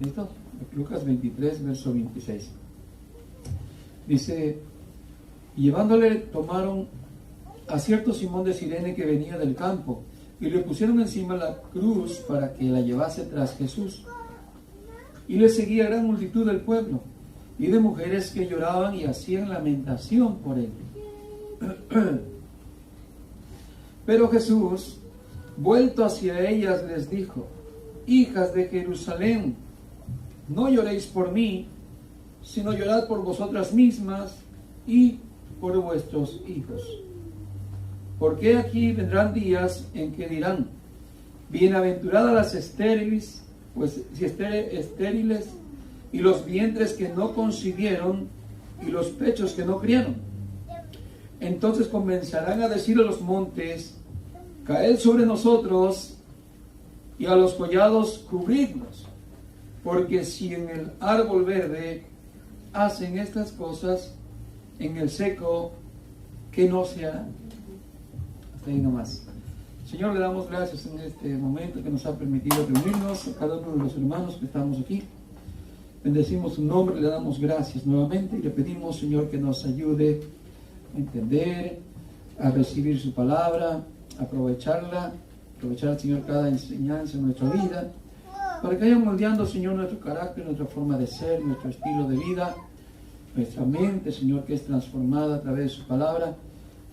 ¿Listo? Lucas 23, verso 26. Dice, y llevándole tomaron a cierto Simón de Cirene que venía del campo, y le pusieron encima la cruz para que la llevase tras Jesús. Y le seguía gran multitud del pueblo, y de mujeres que lloraban y hacían lamentación por él. Pero Jesús, vuelto hacia ellas, les dijo, hijas de Jerusalén, no lloréis por mí, sino llorad por vosotras mismas y por vuestros hijos. Porque aquí vendrán días en que dirán, bienaventuradas las estériles, pues si estériles, y los vientres que no concibieron, y los pechos que no criaron. Entonces comenzarán a decir a los montes, caed sobre nosotros, y a los collados cubridnos. Porque si en el árbol verde hacen estas cosas, en el seco, que no se harán. Hasta ahí nomás. Señor, le damos gracias en este momento que nos ha permitido reunirnos, a cada uno de los hermanos que estamos aquí. Bendecimos su nombre, le damos gracias nuevamente y le pedimos, Señor, que nos ayude a entender, a recibir su palabra, a aprovechar, Señor, cada enseñanza en nuestra vida, para que vaya moldeando, Señor, nuestro carácter, nuestra forma de ser, nuestro estilo de vida, nuestra mente, Señor, que es transformada a través de su palabra,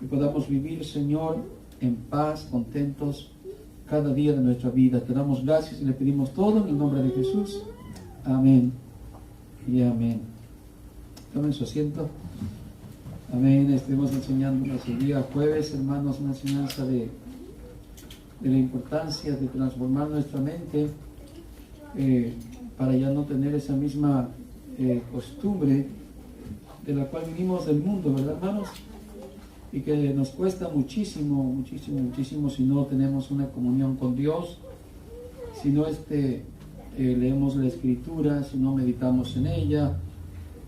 y podamos vivir, Señor, en paz, contentos, cada día de nuestra vida. Te damos gracias y le pedimos todo en el nombre de Jesús. Amén y amén. Tomen su asiento. Amén. Estuvimos enseñando el día jueves, hermanos, una enseñanza de la importancia de transformar nuestra mente para ya no tener esa misma costumbre de la cual vinimos del mundo, ¿verdad, hermanos? Y que nos cuesta muchísimo si no tenemos una comunión con Dios, si no leemos la Escritura, si no meditamos en ella,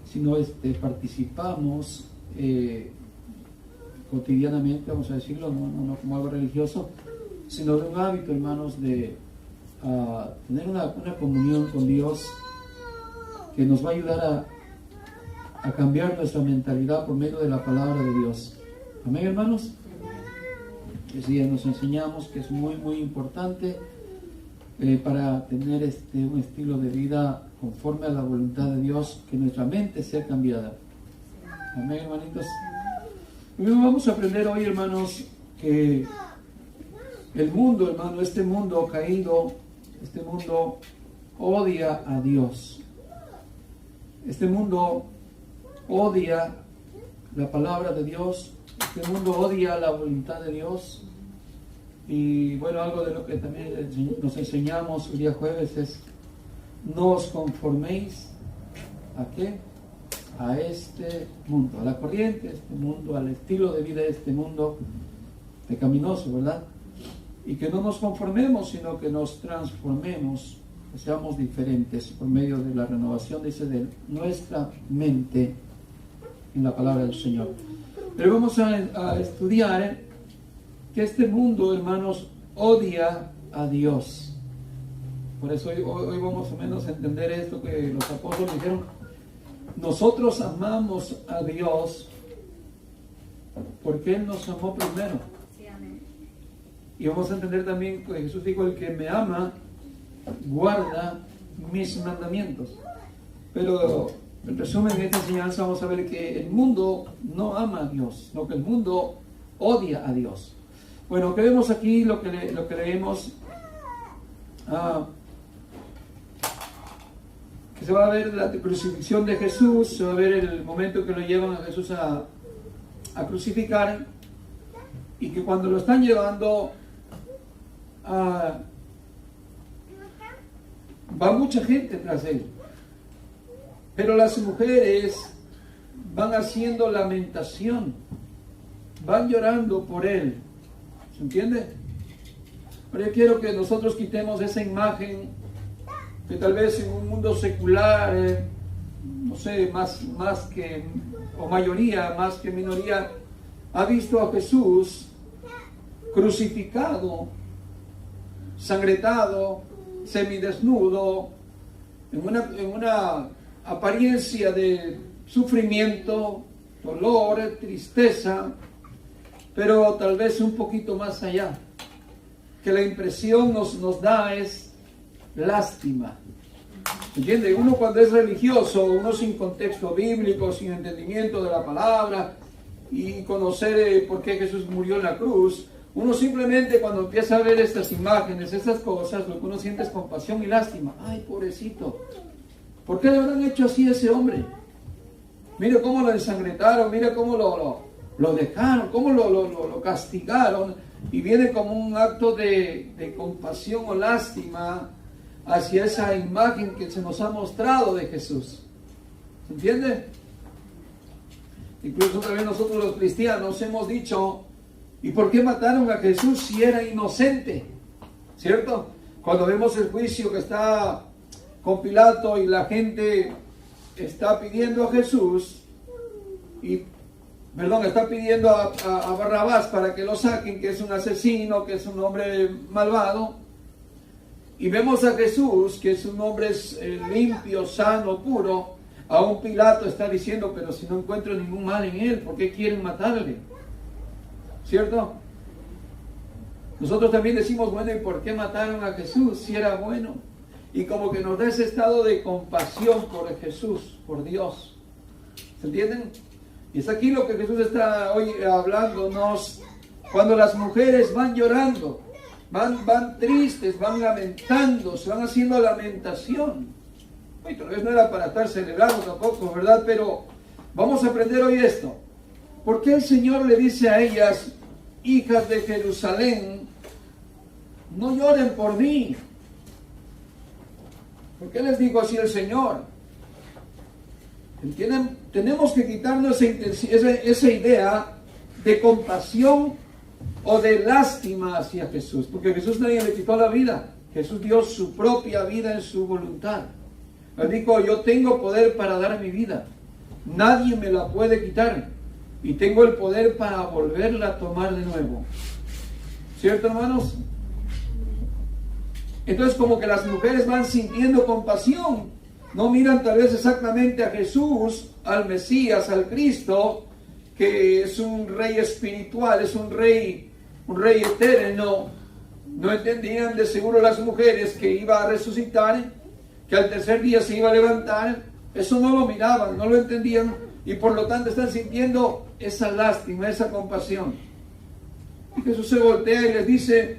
si no participamos cotidianamente, vamos a decirlo, no como algo religioso, sino de un hábito, hermanos, de tener una comunión con Dios que nos va a ayudar a cambiar nuestra mentalidad por medio de la palabra de Dios. Amén, hermanos. Ese día nos enseñamos que es muy importante para tener un estilo de vida conforme a la voluntad de Dios, que nuestra mente sea cambiada. Amén, hermanitos. Y vamos a aprender hoy, hermanos, que el mundo, hermano, este mundo caído, este mundo odia a Dios. Este mundo odia la palabra de Dios. Este mundo odia la voluntad de Dios. Y bueno, algo de lo que también nos enseñamos el día jueves es: no os conforméis ¿a qué? A este mundo, a la corriente de este mundo, al estilo de vida de este mundo pecaminoso, ¿verdad? Y que no nos conformemos, sino que nos transformemos, que seamos diferentes por medio de la renovación, dice, de nuestra mente en la palabra del Señor. Pero vamos a estudiar que este mundo, hermanos, odia a Dios. Por eso hoy vamos a menos a entender esto que los apóstoles dijeron: nosotros amamos a Dios porque Él nos amó primero. Sí, amén. Y vamos a entender también que Jesús dijo: el que me ama guarda mis mandamientos. Pero en resumen, en esta enseñanza vamos a ver que el mundo no ama a Dios, sino que el mundo odia a Dios. Bueno, que vemos aquí, lo que leemos, que se va a ver la crucifixión de Jesús, se va a ver el momento que lo llevan a Jesús a crucificar, y que cuando lo están llevando va mucha gente tras él, pero las mujeres van haciendo lamentación, van llorando por él. ¿Se entiende? Pero yo quiero que nosotros quitemos esa imagen que tal vez en un mundo secular, no sé, más que, o mayoría, más que minoría, ha visto a Jesús crucificado, sangretado, semidesnudo, en una apariencia de sufrimiento, dolor, tristeza, pero tal vez un poquito más allá, que la impresión nos da es lástima. ¿Entiende? Uno cuando es religioso, uno sin contexto bíblico, sin entendimiento de la palabra y conocer por qué Jesús murió en la cruz, uno simplemente cuando empieza a ver estas imágenes, estas cosas, lo que uno siente es compasión y lástima. Ay, pobrecito, ¿por qué le habrán hecho así a ese hombre? Mira cómo lo ensangrentaron, mira cómo lo dejaron, cómo lo castigaron, y viene como un acto de compasión o lástima hacia esa imagen que se nos ha mostrado de Jesús. ¿Se entiende? Incluso también nosotros los cristianos hemos dicho, ¿y por qué mataron a Jesús si era inocente? ¿Cierto? Cuando vemos el juicio que está con Pilato y la gente está pidiendo a Jesús, está pidiendo a Barrabás para que lo saquen, que es un asesino, que es un hombre malvado, y vemos a Jesús, que es un hombre limpio, sano, puro. Aún Pilato está diciendo, pero si no encuentro ningún mal en él, ¿por qué quieren matarle? ¿Cierto? Nosotros también decimos, bueno, ¿y por qué mataron a Jesús si era bueno? Y como que nos da ese estado de compasión por Jesús, por Dios. ¿Se entienden? Y es aquí lo que Jesús está hoy hablándonos. Cuando las mujeres van llorando, van tristes, van lamentando, se van haciendo lamentación. Y tal vez no era para estar celebrando tampoco, ¿verdad? Pero vamos a aprender hoy esto. ¿Por qué el Señor le dice a ellas, hijas de Jerusalén, no lloren por mí? ¿Por qué les dijo así el Señor? ¿Entienden? Tenemos que quitarnos esa idea de compasión o de lástima hacia Jesús, porque Jesús nadie le quitó la vida. Jesús dio su propia vida en su voluntad. Él dijo, yo tengo poder para dar mi vida, nadie me la puede quitar, y tengo el poder para volverla a tomar de nuevo. ¿Cierto, hermanos? Entonces como que las mujeres van sintiendo compasión, no miran tal vez exactamente a Jesús, al Mesías, al Cristo, que es un rey espiritual, es un rey eterno. No entendían de seguro las mujeres que iba a resucitar, que al tercer día se iba a levantar. Eso no lo miraban, no lo entendían, y por lo tanto están sintiendo esa lástima, esa compasión. Y Jesús se voltea y les dice,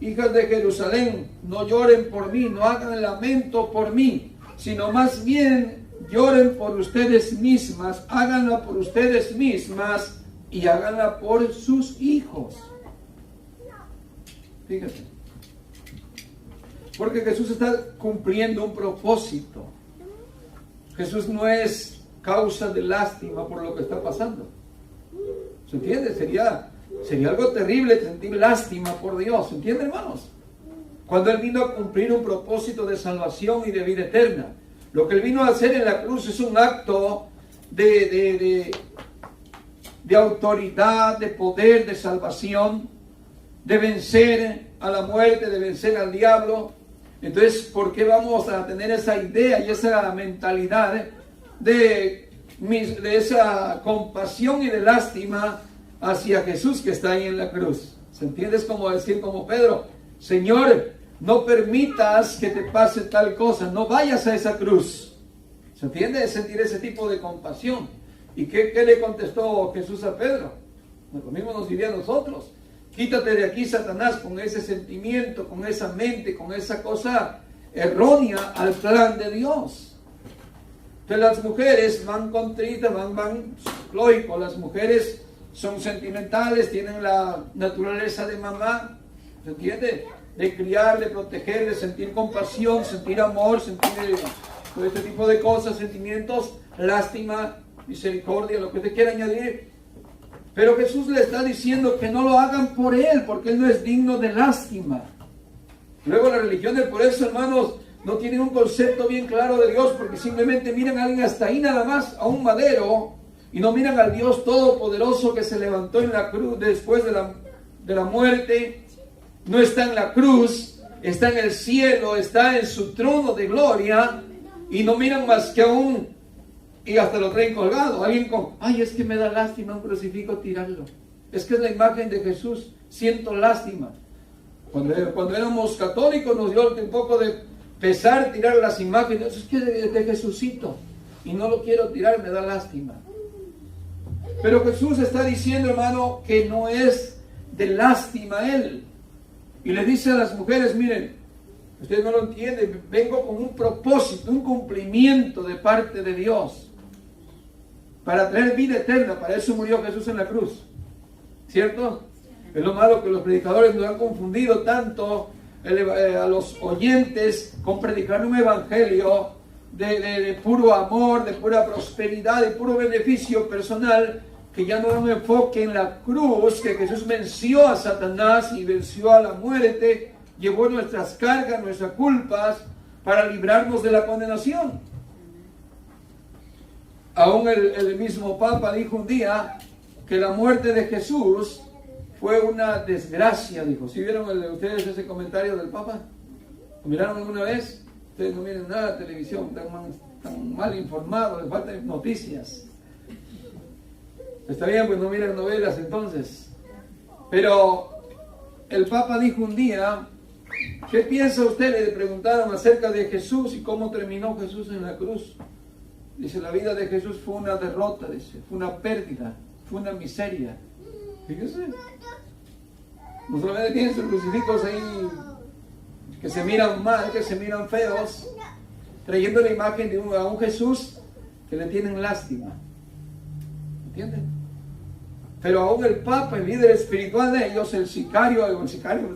hijas de Jerusalén, no lloren por mí, no hagan lamento por mí, sino más bien lloren por ustedes mismas, háganla por ustedes mismas y háganla por sus hijos. Fíjate. Porque Jesús está cumpliendo un propósito. Jesús no es causa de lástima por lo que está pasando. ¿Se entiende? Sería algo terrible sentir lástima por Dios. ¿Se entiende, hermanos? Cuando Él vino a cumplir un propósito de salvación y de vida eterna. Lo que Él vino a hacer en la cruz es un acto de autoridad, de poder, de salvación, de vencer a la muerte, de vencer al diablo. Entonces, ¿por qué vamos a tener esa idea y esa mentalidad de esa compasión y de lástima hacia Jesús que está ahí en la cruz? ¿Se entiende? Es como decir como Pedro, Señor, no permitas que te pase tal cosa, no vayas a esa cruz. ¿Se entiende? Es sentir ese tipo de compasión. ¿Y qué le contestó Jesús a Pedro? Lo mismo nos diría a nosotros. Quítate de aquí, Satanás, con ese sentimiento, con esa mente, con esa cosa errónea al plan de Dios. Entonces las mujeres van contritas, van, lógico, las mujeres son sentimentales, tienen la naturaleza de mamá, ¿se entiende? De criar, de proteger, de sentir compasión, sentir amor, sentir todo este tipo de cosas, sentimientos, lástima, misericordia, lo que usted quiera añadir. Pero Jesús le está diciendo que no lo hagan por Él, porque Él no es digno de lástima. Luego la religión del por eso, hermanos, no tienen un concepto bien claro de Dios, porque simplemente miran a alguien hasta ahí nada más, a un madero, y no miran al Dios todopoderoso que se levantó en la cruz después de la muerte. No está en la cruz, está en el cielo, está en su trono de gloria, y no miran más que aún, y hasta lo traen colgado. Alguien con, ay, es que me da lástima un crucifijo tirarlo. Es que es la imagen de Jesús, siento lástima. Cuando éramos católicos nos dio un poco de pesar tirar las imágenes. Es que de Jesucito, y no lo quiero tirar, me da lástima. Pero Jesús está diciendo, hermano, que no es de lástima Él. Y le dice a las mujeres, miren, ustedes no lo entienden, vengo con un propósito, un cumplimiento de parte de Dios, para traer vida eterna. Para eso murió Jesús en la cruz, ¿cierto? Es lo malo que los predicadores nos han confundido tanto a los oyentes con predicar un evangelio de puro amor, de pura prosperidad, de puro beneficio personal, que ya no da un enfoque en la cruz, que Jesús venció a Satanás y venció a la muerte, llevó nuestras cargas, nuestras culpas, para librarnos de la condenación. Aún el mismo Papa dijo un día que la muerte de Jesús fue una desgracia, dijo. ¿Sí vieron ustedes ese comentario del Papa? ¿Lo miraron alguna vez? Ustedes no miren nada de televisión, están mal informados, les faltan noticias. Está bien, pues no miren novelas entonces. Pero el Papa dijo un día, ¿qué piensa usted? Le preguntaron acerca de Jesús y cómo terminó Jesús en la cruz. Dice, la vida de Jesús fue una derrota, dice, fue una pérdida, fue una miseria. Fíjese. No solamente tienen sus crucifijos ahí que se miran mal, que se miran feos, trayendo la imagen de a un Jesús que le tienen lástima. ¿Entienden? Pero aún el Papa, el líder espiritual de ellos, el sicario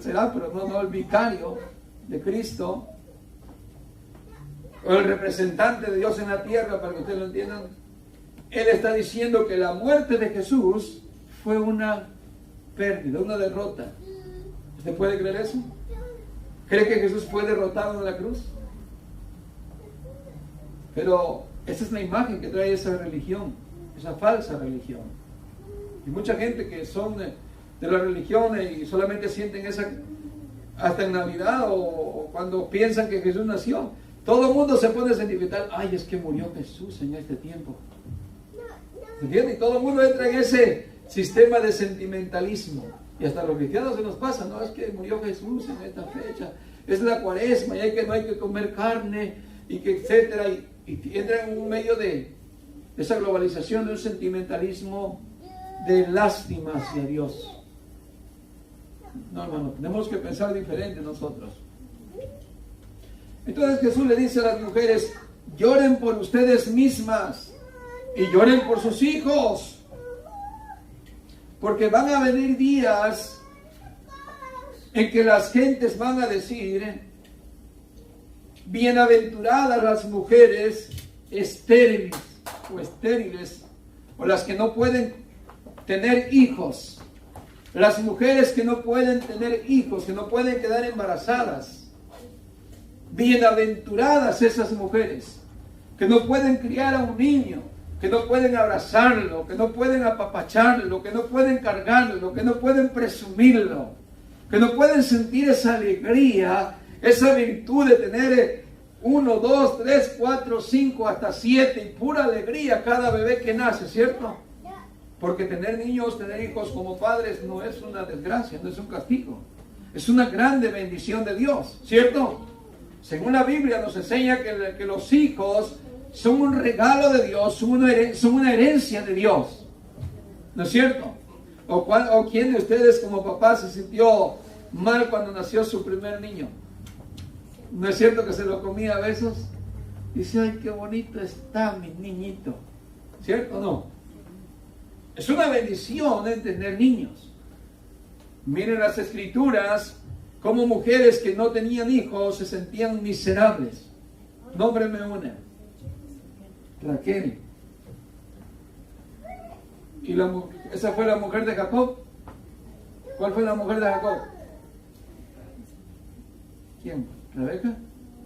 será, pero no el vicario de Cristo, o el representante de Dios en la tierra, para que ustedes lo entiendan, él está diciendo que la muerte de Jesús fue una pérdida, una derrota. ¿Usted puede creer eso? ¿Cree que Jesús fue derrotado en la cruz? Pero esa es la imagen que trae esa religión, esa falsa religión. Y mucha gente que son de la religión y solamente sienten esa hasta en Navidad o cuando piensan que Jesús nació. Todo el mundo se pone sentimental. Ay, es que murió Jesús en este tiempo. ¿Entiendes? Y todo el mundo entra en ese sistema de sentimentalismo. Y hasta los cristianos se nos pasa, no, es que murió Jesús en esta fecha. Es la cuaresma y no hay que comer carne y que etcétera. Y entra en un medio de esa globalización, de un sentimentalismo de lástima hacia Dios. No, hermano, tenemos que pensar diferente nosotros. Entonces Jesús le dice a las mujeres, lloren por ustedes mismas y lloren por sus hijos, porque van a venir días en que las gentes van a decir, bienaventuradas las mujeres estériles, o las que no pueden tener hijos, las mujeres que no pueden tener hijos, que no pueden quedar embarazadas. Bienaventuradas esas mujeres que no pueden criar a un niño, que no pueden abrazarlo, que no pueden apapacharlo, que no pueden cargarlo, que no pueden presumirlo, que no pueden sentir esa alegría, esa virtud de tener 1, 2, 3, 4, 5, hasta 7 y pura alegría cada bebé que nace, ¿cierto? Porque tener niños, tener hijos como padres no es una desgracia, no es un castigo, es una grande bendición de Dios, ¿cierto? Según la Biblia nos enseña que los hijos son un regalo de Dios, son una herencia de Dios. ¿No es cierto? ¿O quién de ustedes como papá se sintió mal cuando nació su primer niño? ¿No es cierto que se lo comía a besos? Dice, ay, qué bonito está mi niñito. ¿Cierto o no? Es una bendición tener niños. Miren las escrituras, como mujeres que no tenían hijos se sentían miserables. Nómbreme una. Raquel. ¿Y esa fue la mujer de Jacob? ¿Cuál fue la mujer de Jacob? ¿Quién? ¿Rebeca?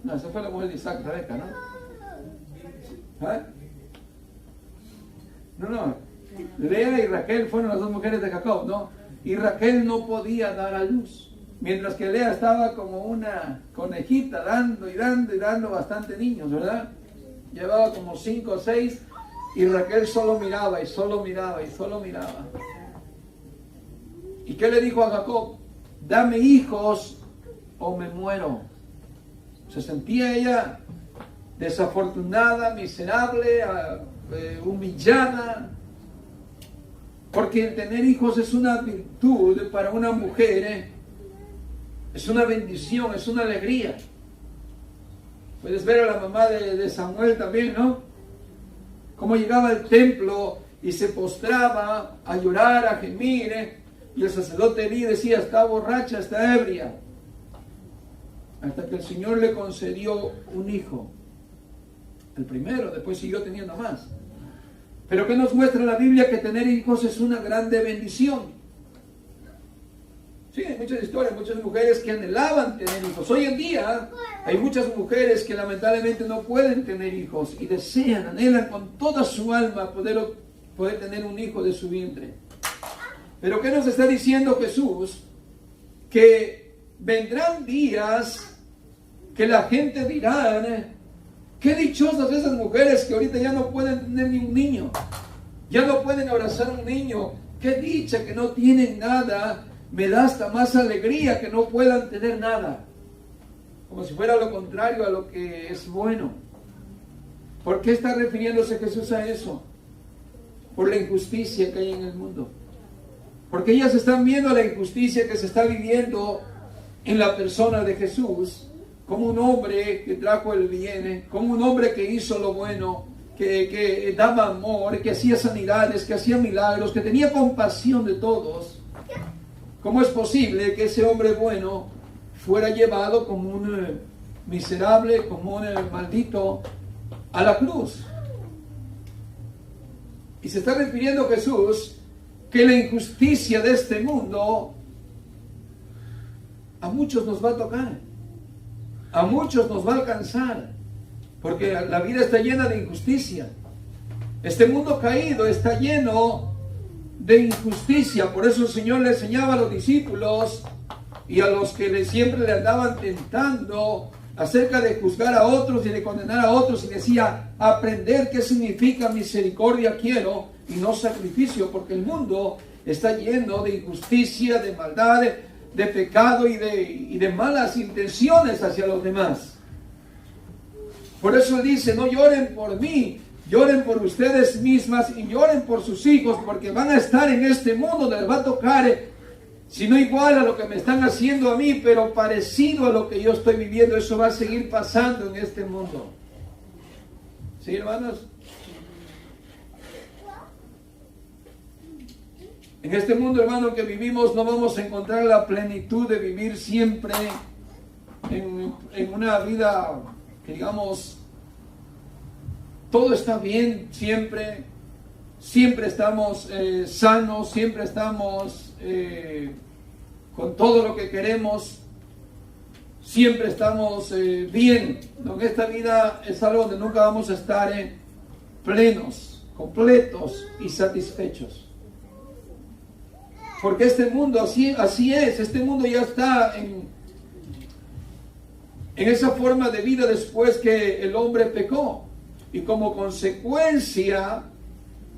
No, esa fue la mujer de Isaac, Rebeca, ¿no? ¿Ah? No. Lea y Raquel fueron las dos mujeres de Jacob, ¿no? Y Raquel no podía dar a luz. Mientras que Lea estaba como una conejita, dando bastante niños, ¿verdad? llevaba como 5 o 6, y Raquel solo miraba y solo miraba y solo miraba. ¿Y qué le dijo a Jacob? Dame hijos o me muero. Se sentía ella desafortunada, miserable, humillada, porque el tener hijos es una virtud para una mujer, es una bendición, es una alegría. Puedes ver a la mamá de Samuel también, ¿no? Cómo llegaba al templo y se postraba a llorar, a gemir, y el sacerdote Elí decía, está borracha, está ebria, hasta que el Señor le concedió un hijo, el primero, después siguió teniendo más. Pero ¿qué nos muestra la Biblia? Que tener hijos es una grande bendición. Sí, hay muchas historias, muchas mujeres que anhelaban tener hijos. Hoy en día hay muchas mujeres que lamentablemente no pueden tener hijos y desean, anhelan con toda su alma poder tener un hijo de su vientre. Pero ¿qué nos está diciendo Jesús? Que vendrán días que la gente dirá, qué dichosas esas mujeres que ahorita ya no pueden tener ni un niño, ya no pueden abrazar a un niño, qué dicha que no tienen nada, me da hasta más alegría que no puedan tener nada, como si fuera lo contrario a lo que es bueno. ¿Por qué está refiriéndose Jesús a eso? Por la injusticia que hay en el mundo, porque ellas están viendo la injusticia que se está viviendo en la persona de Jesús, como un hombre que trajo el bien, como un hombre que hizo lo bueno, que daba amor, que hacía sanidades, que hacía milagros, que tenía compasión de todos. ¿Cómo es posible que ese hombre bueno fuera llevado como un miserable, como un maldito a la cruz? Y se está refiriendo Jesús que la injusticia de este mundo a muchos nos va a tocar, a muchos nos va a alcanzar, porque la vida está llena de injusticia. Este mundo caído está lleno de injusticia. Por eso el Señor le enseñaba a los discípulos y a los que siempre le andaban tentando acerca de juzgar a otros y de condenar a otros, y decía, aprender qué significa misericordia quiero y no sacrificio, porque el mundo está lleno de injusticia, de maldad, de pecado y de malas intenciones hacia los demás. Por eso dice, no lloren por mí, lloren por ustedes mismas y lloren por sus hijos, porque van a estar en este mundo, les va a tocar, si no igual a lo que me están haciendo a mí, pero parecido a lo que yo estoy viviendo. Eso va a seguir pasando en este mundo. ¿Sí, hermanos? En este mundo, hermano, que vivimos, no vamos a encontrar la plenitud de vivir siempre en una vida que, digamos, todo está bien siempre, siempre estamos sanos, siempre estamos con todo lo que queremos, siempre estamos bien. No, en esta vida es algo donde nunca vamos a estar plenos, completos y satisfechos. Porque este mundo así es, este mundo ya está en esa forma de vida después que el hombre pecó. Y como consecuencia,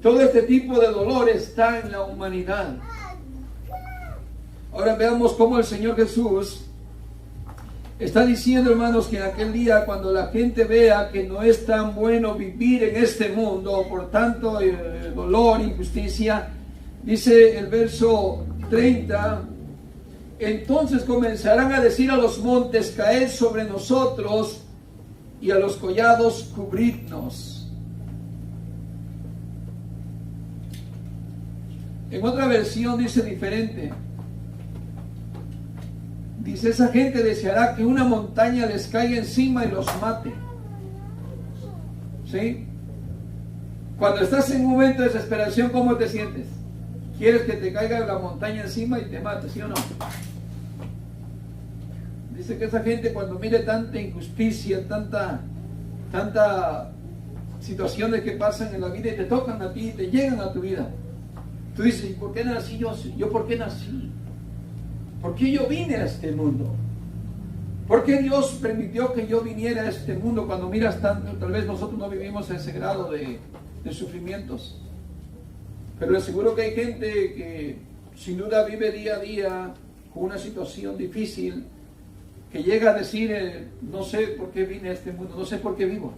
todo este tipo de dolor está en la humanidad. Ahora veamos cómo el Señor Jesús está diciendo, hermanos, que en aquel día, cuando la gente vea que no es tan bueno vivir en este mundo, por tanto dolor, injusticia, dice el verso 30, entonces comenzarán a decir a los montes, caed sobre nosotros, y a los collados cubridnos. En otra versión dice diferente. Dice, esa gente deseará que una montaña les caiga encima y los mate. ¿Sí? Cuando estás en un momento de desesperación, ¿cómo te sientes? ¿Quieres que te caiga la montaña encima y te mate, sí o no? Dice que esa gente, cuando mire tanta injusticia, tanta situaciones que pasan en la vida y te tocan a ti, te llegan a tu vida, tú dices, ¿y por qué nací yo? ¿Yo por qué nací? ¿Por qué yo vine a este mundo? ¿Por qué Dios permitió que yo viniera a este mundo cuando miras tanto? Tal vez nosotros no vivimos ese grado de sufrimientos. Pero les aseguro que hay gente que sin duda vive día a día con una situación difícil, que llega a decir, no sé por qué vine a este mundo, no sé por qué vivo.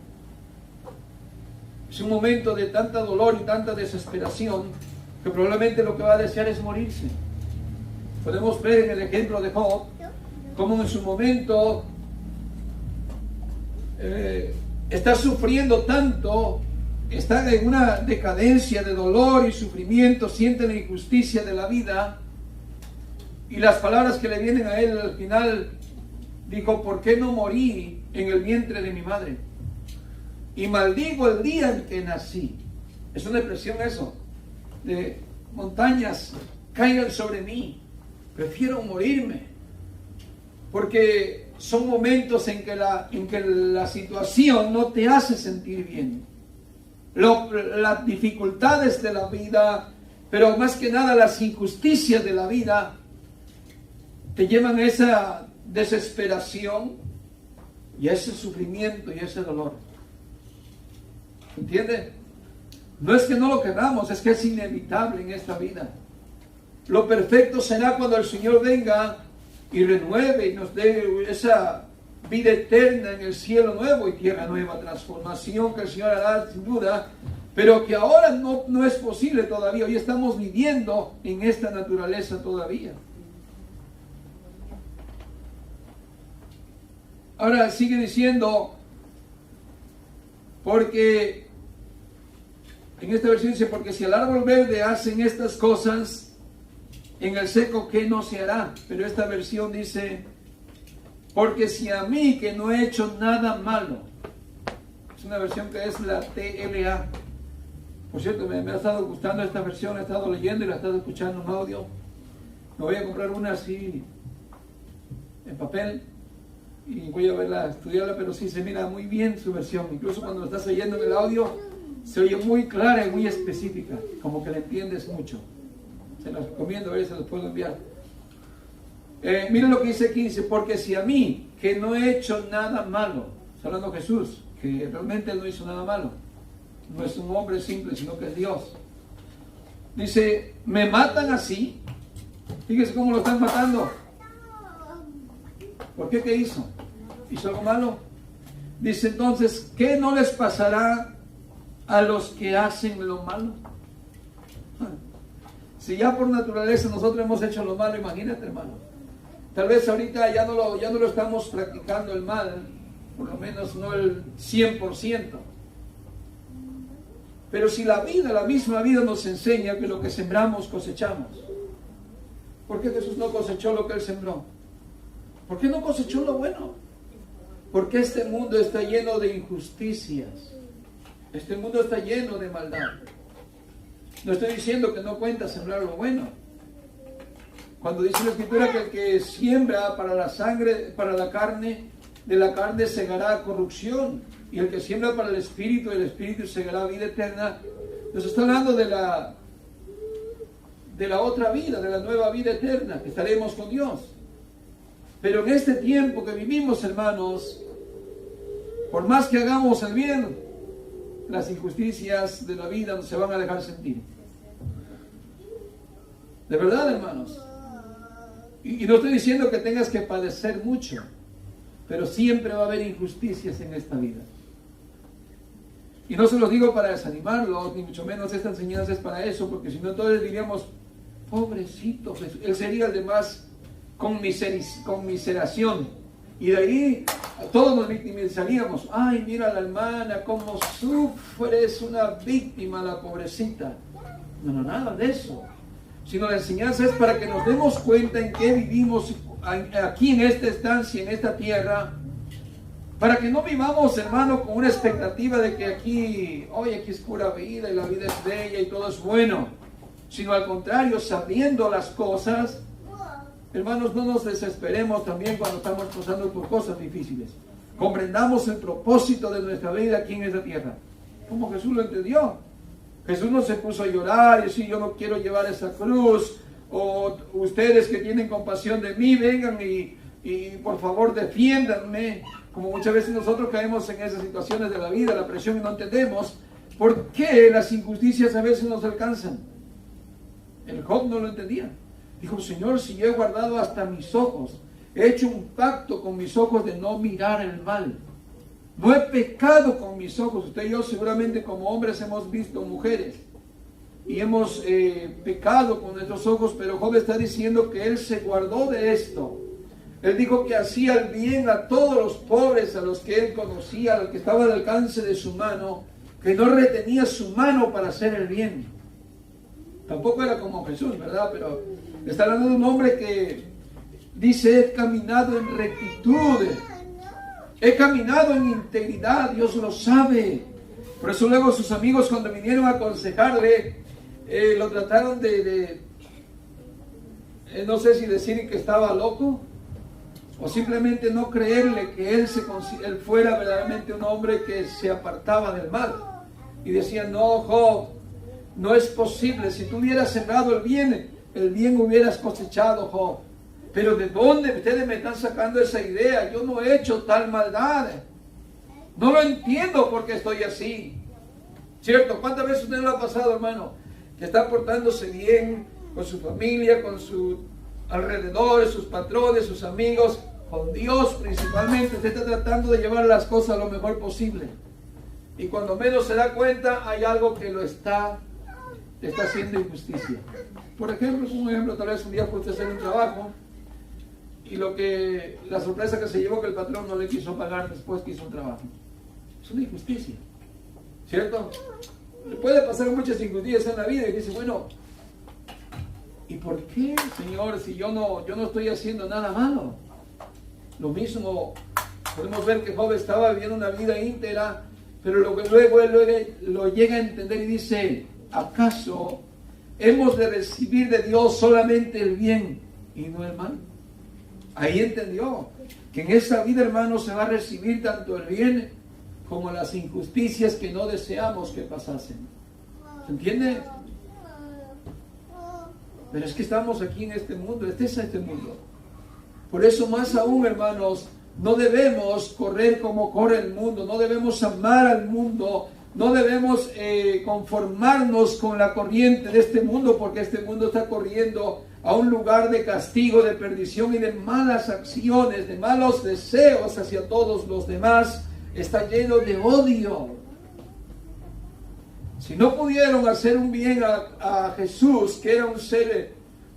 Es un momento de tanta dolor y tanta desesperación que probablemente lo que va a desear es morirse. Podemos ver en el ejemplo de Job cómo en su momento está sufriendo tanto, está en una decadencia de dolor y sufrimiento, siente la injusticia de la vida, y las palabras que le vienen a él al final, dijo: ¿por qué no morí en el vientre de mi madre? Y maldigo el día en que nací. Es una expresión eso, de montañas caigan sobre mí, prefiero morirme, porque son momentos en que la situación no te hace sentir bien. Las dificultades de la vida, pero más que nada las injusticias de la vida, te llevan a esa desesperación y a ese sufrimiento y a ese dolor. ¿Entiende? No es que no lo queramos, es que es inevitable en esta vida. Lo perfecto será cuando el Señor venga y renueve y nos dé esa vida eterna en el cielo nuevo y tierra nueva, transformación que el Señor hará sin duda, pero que ahora no es posible todavía. Hoy estamos viviendo en esta naturaleza todavía. Ahora sigue diciendo, porque en esta versión dice: porque si al árbol verde hacen estas cosas, en el seco ¿qué no se hará? Pero esta versión dice: porque si a mí, que no he hecho nada malo. Es una versión que es la TLA. Por cierto, me ha estado gustando esta versión, he estado leyendo y la he estado escuchando en audio. Me voy a comprar una así en papel y voy a verla, estudiarla, pero sí se mira muy bien su versión. Incluso cuando lo estás oyendo en el audio, se oye muy clara y muy específica, como que la entiendes mucho. Se las recomiendo, a ver si se las puedo enviar. Miren lo que dice aquí, dice: porque si a mí, que no he hecho nada malo, está hablando Jesús, que realmente él no hizo nada malo, no es un hombre simple, sino que es Dios. Dice: me matan así. Fíjese cómo lo están matando. ¿Por qué? ¿Qué hizo? ¿Hizo algo malo? Dice entonces: ¿qué no les pasará a los que hacen lo malo? Si ya por naturaleza nosotros hemos hecho lo malo, imagínate, hermano. Tal vez ahorita ya no lo estamos practicando el mal, por lo menos no el 100%. Pero si la misma vida nos enseña que lo que sembramos cosechamos. ¿Por qué Jesús no cosechó lo que él sembró? ¿Por qué no cosechó lo bueno? Porque este mundo está lleno de injusticias. Este mundo está lleno de maldad. No estoy diciendo que no cuenta sembrar lo bueno. Cuando dice la Escritura que el que siembra para la sangre, para la carne, de la carne segará corrupción, y el que siembra para el Espíritu, del Espíritu segará vida eterna, nos está hablando de la otra vida, de la nueva vida eterna, que estaremos con Dios. Pero en este tiempo que vivimos, hermanos, por más que hagamos el bien, las injusticias de la vida no se van a dejar sentir. De verdad, hermanos. Y no estoy diciendo que tengas que padecer mucho, pero siempre va a haber injusticias en esta vida. Y no se los digo para desanimarlos, ni mucho menos esta enseñanza es para eso, porque si no entonces diríamos: pobrecito Jesús. Él sería el de más conmiseración. Y de ahí todos nos victimizaríamos. Ay, mira la hermana, cómo sufre, es una víctima la pobrecita. No, nada de eso. Sino la enseñanza es para que nos demos cuenta en qué vivimos aquí en esta estancia, en esta tierra, para que no vivamos, hermano, con una expectativa de que aquí es pura vida y la vida es bella y todo es bueno, sino al contrario, sabiendo las cosas, hermanos, no nos desesperemos también cuando estamos pasando por cosas difíciles. Comprendamos el propósito de nuestra vida aquí en esta tierra, como Jesús lo entendió. Jesús no se puso a llorar y decir: yo no quiero llevar esa cruz, o ustedes que tienen compasión de mí, vengan y y por favor defiéndanme, como muchas veces nosotros caemos en esas situaciones de la vida, la presión, y no entendemos por qué las injusticias a veces nos alcanzan. El Job no lo entendía. Dijo, Señor, si yo he guardado hasta mis ojos, he hecho un pacto con mis ojos de no mirar el mal. No he pecado con mis ojos. Usted y yo seguramente como hombres hemos visto mujeres y hemos pecado con nuestros ojos, pero Job está diciendo que él se guardó de esto. Él dijo que hacía el bien a todos los pobres, a los que él conocía, a los que estaba al alcance de su mano, que no retenía su mano para hacer el bien. Tampoco era como Jesús, ¿verdad? Pero está hablando de un hombre que dice, he caminado en rectitud, he caminado en integridad, Dios lo sabe. Por eso luego sus amigos, cuando vinieron a aconsejarle, lo trataron no sé si decir que estaba loco, o simplemente no creerle que él fuera verdaderamente un hombre que se apartaba del mal. Y decían, no, Job, no es posible. Si tú hubieras sembrado el bien hubieras cosechado, Job. Pero ¿de dónde ustedes me están sacando esa idea? Yo no he hecho tal maldad. No lo entiendo porque estoy así. ¿Cierto? ¿Cuántas veces usted lo ha pasado, hermano? Que está portándose bien con su familia, con sus alrededores, sus patrones, sus amigos, con Dios principalmente. Usted está tratando de llevar las cosas lo mejor posible. Y cuando menos se da cuenta, hay algo que le está haciendo injusticia. Por ejemplo, tal vez un día fue usted a hacer un trabajo y la sorpresa que se llevó, que el patrón no le quiso pagar después que hizo un trabajo. Es una injusticia, ¿cierto? Le puede pasar muchas injusticias en la vida y dice, bueno, ¿y por qué, Señor, si yo no estoy haciendo nada malo? Lo mismo, podemos ver que Job estaba viviendo una vida íntegra, pero luego él lo llega a entender y dice, ¿acaso hemos de recibir de Dios solamente el bien y no el mal? Ahí entendió que en esta vida, hermano, se va a recibir tanto el bien como las injusticias que no deseamos que pasasen. ¿Se entiende? Pero es que estamos aquí en este mundo, este es este mundo. Por eso más aún, hermanos, no debemos correr como corre el mundo, no debemos amar al mundo, no debemos conformarnos con la corriente de este mundo, porque este mundo está corriendo a un lugar de castigo, de perdición y de malas acciones, de malos deseos hacia todos los demás. Está lleno de odio. Si no pudieron hacer un bien a Jesús, que era un ser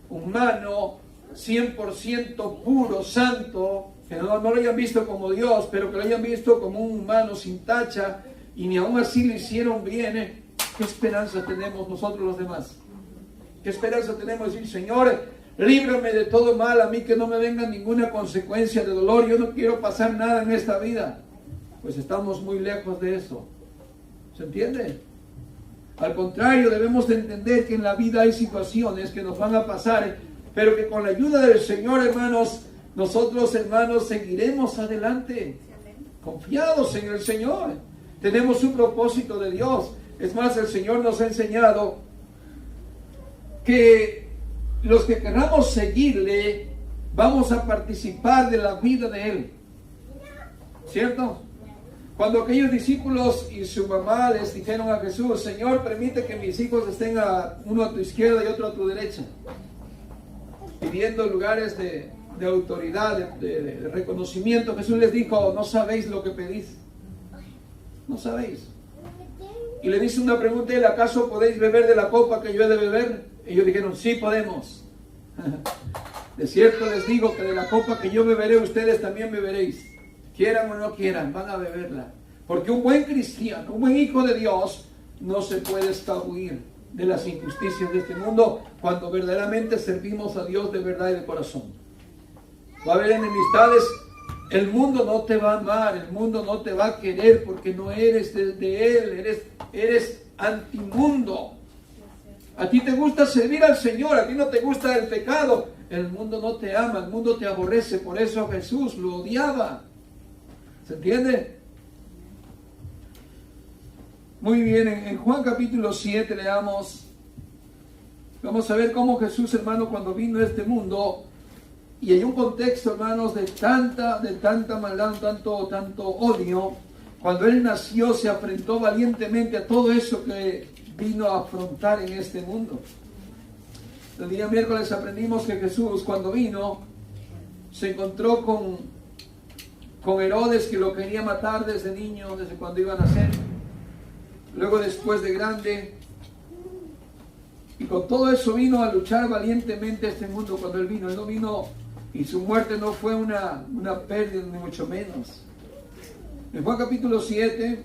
humano 100% puro, santo, que no lo hayan visto como Dios, pero que lo hayan visto como un humano sin tacha, y ni aún así le hicieron bien, ¿qué esperanza tenemos nosotros los demás? ¿Qué esperanza tenemos de decir, Señor, líbrame de todo mal, a mí que no me venga ninguna consecuencia de dolor, yo no quiero pasar nada en esta vida? Pues estamos muy lejos de eso. ¿Se entiende? Al contrario, debemos de entender que en la vida hay situaciones que nos van a pasar, pero que con la ayuda del Señor, hermanos, nosotros, hermanos, seguiremos adelante, confiados en el Señor. Tenemos un propósito de Dios. Es más, el Señor nos ha enseñado que los que queramos seguirle, vamos a participar de la vida de Él. ¿Cierto? Cuando aquellos discípulos y su mamá les dijeron a Jesús, Señor, permite que mis hijos estén uno a tu izquierda y otro a tu derecha, pidiendo lugares de autoridad, de reconocimiento, Jesús les dijo, no sabéis lo que pedís. No sabéis. Y le dice una pregunta, ¿y acaso podéis beber de la copa que yo he de beber? Ellos dijeron, sí podemos. De cierto les digo que de la copa que yo beberé, ustedes también beberéis. Quieran o no quieran, van a beberla. Porque un buen cristiano, un buen hijo de Dios, no se puede escabuir de las injusticias de este mundo cuando verdaderamente servimos a Dios de verdad y de corazón. Va a haber enemistades, el mundo no te va a amar, el mundo no te va a querer porque no eres de Él, eres antimundo. A ti te gusta servir al Señor, a ti no te gusta el pecado, el mundo no te ama, el mundo te aborrece, por eso Jesús lo odiaba. ¿Se entiende? Muy bien, en Juan capítulo 7 leamos, vamos a ver cómo Jesús, hermano, cuando vino a este mundo, Y hay un contexto, hermanos, de tanta maldad, tanto odio. Cuando él nació, se afrontó valientemente a todo eso que vino a afrontar en este mundo. El día miércoles aprendimos que Jesús, cuando vino, se encontró con Herodes, que lo quería matar desde niño, desde cuando iba a nacer. Luego, después de grande. Y con todo eso vino a luchar valientemente a este mundo. Cuando él no vino, y su muerte no fue una pérdida, ni mucho menos. En Juan capítulo 7,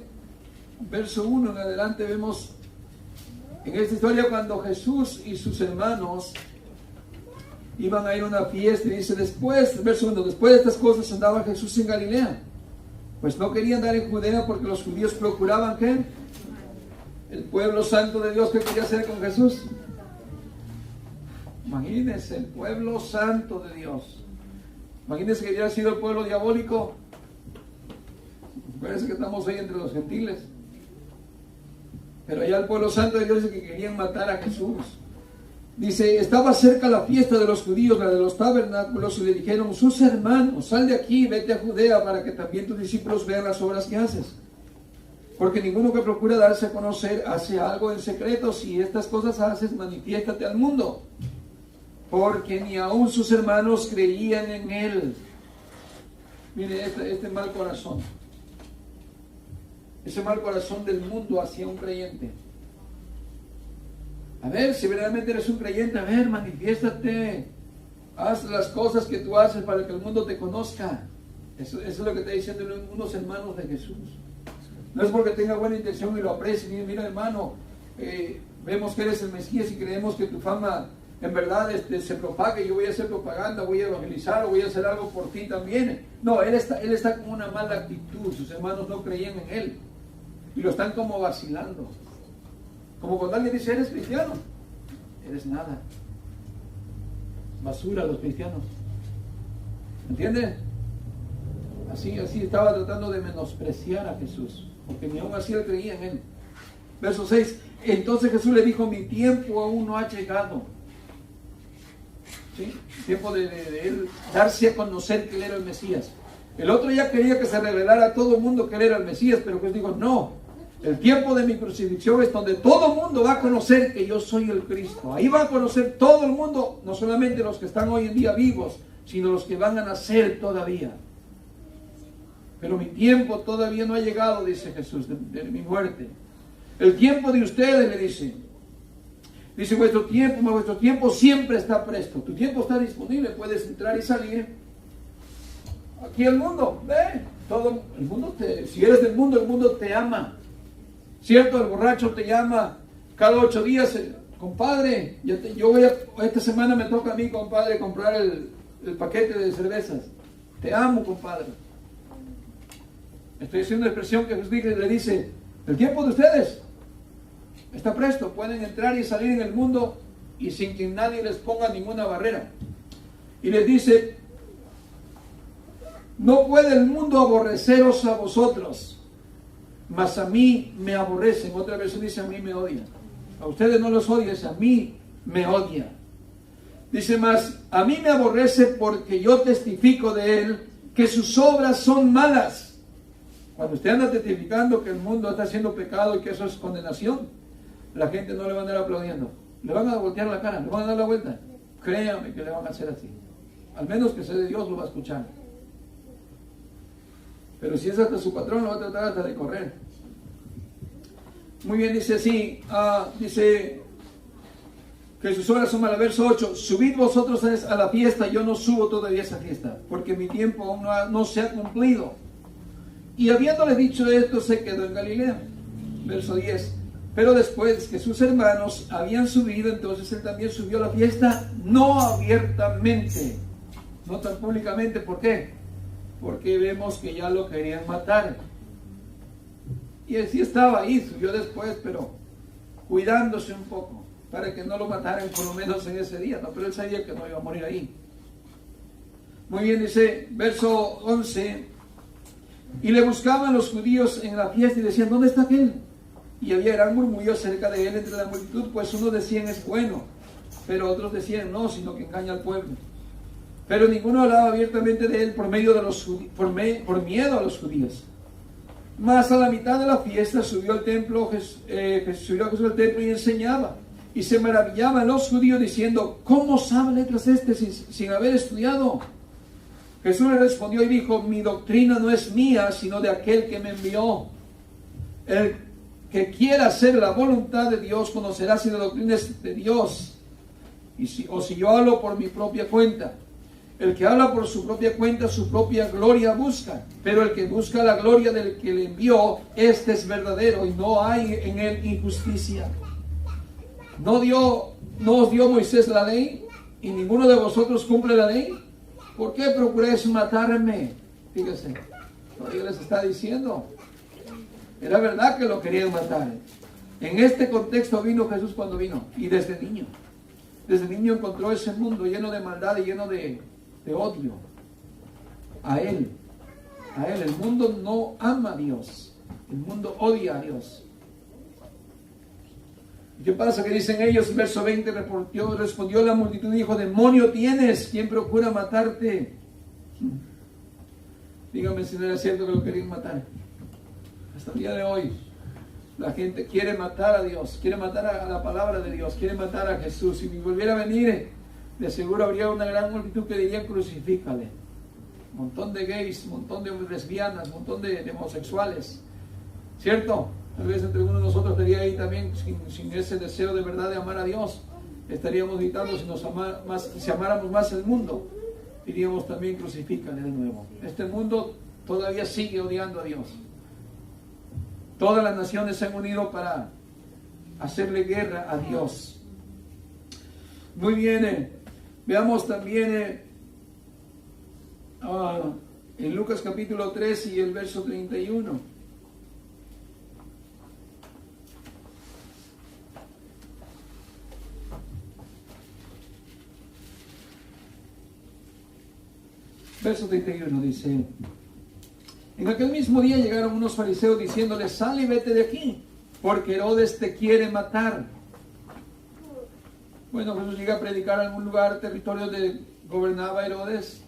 verso 1 en adelante, vemos en esta historia cuando Jesús y sus hermanos iban a ir a una fiesta, y dice verso 1, después de estas cosas andaba Jesús en Galilea, pues no querían dar en Judea porque los judíos procuraban ¿qué? El pueblo santo de Dios. ¿Qué quería hacer con Jesús? Imagínense, el pueblo santo de Dios. Imagínense que hubiera sido el pueblo diabólico. Parece que estamos hoy entre los gentiles. Pero allá el pueblo santo de Dios dice que querían matar a Jesús. Dice, estaba cerca la fiesta de los judíos, la de los tabernáculos, y le dijeron, sus hermanos, sal de aquí, vete a Judea, para que también tus discípulos vean las obras que haces. Porque ninguno que procura darse a conocer hace algo en secreto. Si estas cosas haces, manifiéstate al mundo. Porque ni aun sus hermanos creían en él. Mire, este mal corazón. Ese mal corazón del mundo hacia un creyente. A ver, si verdaderamente eres un creyente, a ver, manifiéstate. Haz las cosas que tú haces para que el mundo te conozca. Eso es lo que está diciendo unos hermanos de Jesús. No es porque tenga buena intención y lo aprecien. Mira, hermano, vemos que eres el Mesías y creemos que tu fama en verdad se propague. Yo voy a hacer propaganda, voy a evangelizar, o voy a hacer algo por ti también. No, él está con una mala actitud. Sus hermanos no creían en él y lo están como vacilando. Como cuando alguien dice, eres cristiano, eres nada. Basura los cristianos. ¿Entienden? Así estaba tratando de menospreciar a Jesús, porque ni aún así él creía en él. Verso 6, entonces Jesús le dijo, mi tiempo aún no ha llegado. ¿Sí? El tiempo de él darse a conocer que él era el Mesías. El otro ya quería que se revelara a todo el mundo que él era el Mesías, pero Jesús dijo, no, el tiempo de mi crucifixión es donde todo el mundo va a conocer que yo soy el Cristo. Ahí va a conocer todo el mundo, no solamente los que están hoy en día vivos, sino los que van a nacer todavía. Pero mi tiempo todavía no ha llegado, dice Jesús, de mi muerte. El tiempo de ustedes, le dice. Dice, vuestro tiempo siempre está presto. Tu tiempo está disponible, puedes entrar y salir. Aquí el mundo, ve, todo el mundo si eres del mundo, el mundo te ama. ¿Cierto? El borracho te llama cada 8 días, compadre, esta semana me toca a mí, compadre, comprar el paquete de cervezas. Te amo, compadre. Estoy haciendo una expresión que Jesús le dice, el tiempo de ustedes está presto, pueden entrar y salir en el mundo y sin que nadie les ponga ninguna barrera. Y les dice, no puede el mundo aborreceros a vosotros, mas a mí me aborrecen. Otra versión dice, a mí me odian. A ustedes no los odia, a mí me odia. Dice más, a mí me aborrece porque yo testifico de él que sus obras son malas. Cuando usted anda testificando que el mundo está haciendo pecado y que eso es condenación, la gente no le va a andar aplaudiendo. Le van a voltear la cara, le van a dar la vuelta. Créame que le van a hacer así. Al menos que sea de Dios lo va a escuchar. Pero si es hasta su patrón, lo va a tratar hasta de correr. Muy bien, dice así, dice que sus obras son malas. Verso 8, subid vosotros a la fiesta, yo no subo todavía a esa fiesta, porque mi tiempo aún no se ha cumplido. Y habiéndole dicho esto, se quedó en Galilea. Verso 10, pero después que sus hermanos habían subido, entonces él también subió a la fiesta, no abiertamente, no tan públicamente. ¿Por qué? Porque vemos que ya lo querían matar. Y él sí estaba ahí, subió después, pero cuidándose un poco, para que no lo mataran por lo menos en ese día, ¿no? Pero él sabía que no iba a morir ahí. Muy bien, dice, verso 11, y le buscaban los judíos en la fiesta y decían, ¿dónde está aquel? Y había gran murmullo cerca de él entre la multitud, pues unos decían es bueno, pero otros decían no, sino que engaña al pueblo. Pero ninguno hablaba abiertamente de él por miedo a los judíos. Mas a la mitad de la fiesta subió al templo, subió a Jesús al templo y enseñaba. Y se maravillaban los judíos diciendo: ¿cómo sabe letras sin haber estudiado? Jesús le respondió y dijo: mi doctrina no es mía, sino de aquel que me envió. El que quiera hacer la voluntad de Dios conocerá si la doctrina es de Dios, o si yo hablo por mi propia cuenta. El que habla por su propia cuenta, su propia gloria busca. Pero el que busca la gloria del que le envió, este es verdadero y no hay en él injusticia. ¿No os dio Moisés la ley y ninguno de vosotros cumple la ley? ¿Por qué procuráis matarme? Fíjese, todavía les está diciendo. Era verdad que lo querían matar. En este contexto vino Jesús cuando vino, y desde niño. Desde niño encontró ese mundo lleno de maldad y lleno de odio. A él. El mundo no ama a Dios. El mundo odia a Dios. ¿Qué pasa? Que dicen ellos, verso 20, respondió la multitud y dijo: demonio tienes, ¿quién procura matarte? Dígame si no era cierto que lo querían matar. Hasta el día de hoy, la gente quiere matar a Dios, quiere matar a la palabra de Dios, quiere matar a Jesús. Si volviera a venir, de seguro habría una gran multitud que diría: crucifícale. Un montón de gays, un montón de lesbianas, un montón de homosexuales. ¿Cierto? Tal vez entre uno de nosotros estaría ahí también sin ese deseo de verdad de amar a Dios. Estaríamos gritando: si amáramos más el mundo, diríamos también: crucifícale de nuevo. Este mundo todavía sigue odiando a Dios. Todas las naciones se han unido para hacerle guerra a Dios. Muy bien, veamos también en Lucas capítulo 3 y el verso 31. Verso 31 dice: en aquel mismo día llegaron unos fariseos diciéndole: sal y vete de aquí, porque Herodes te quiere matar. Bueno, Jesús llega a predicar en algún lugar, territorio donde gobernaba Herodes,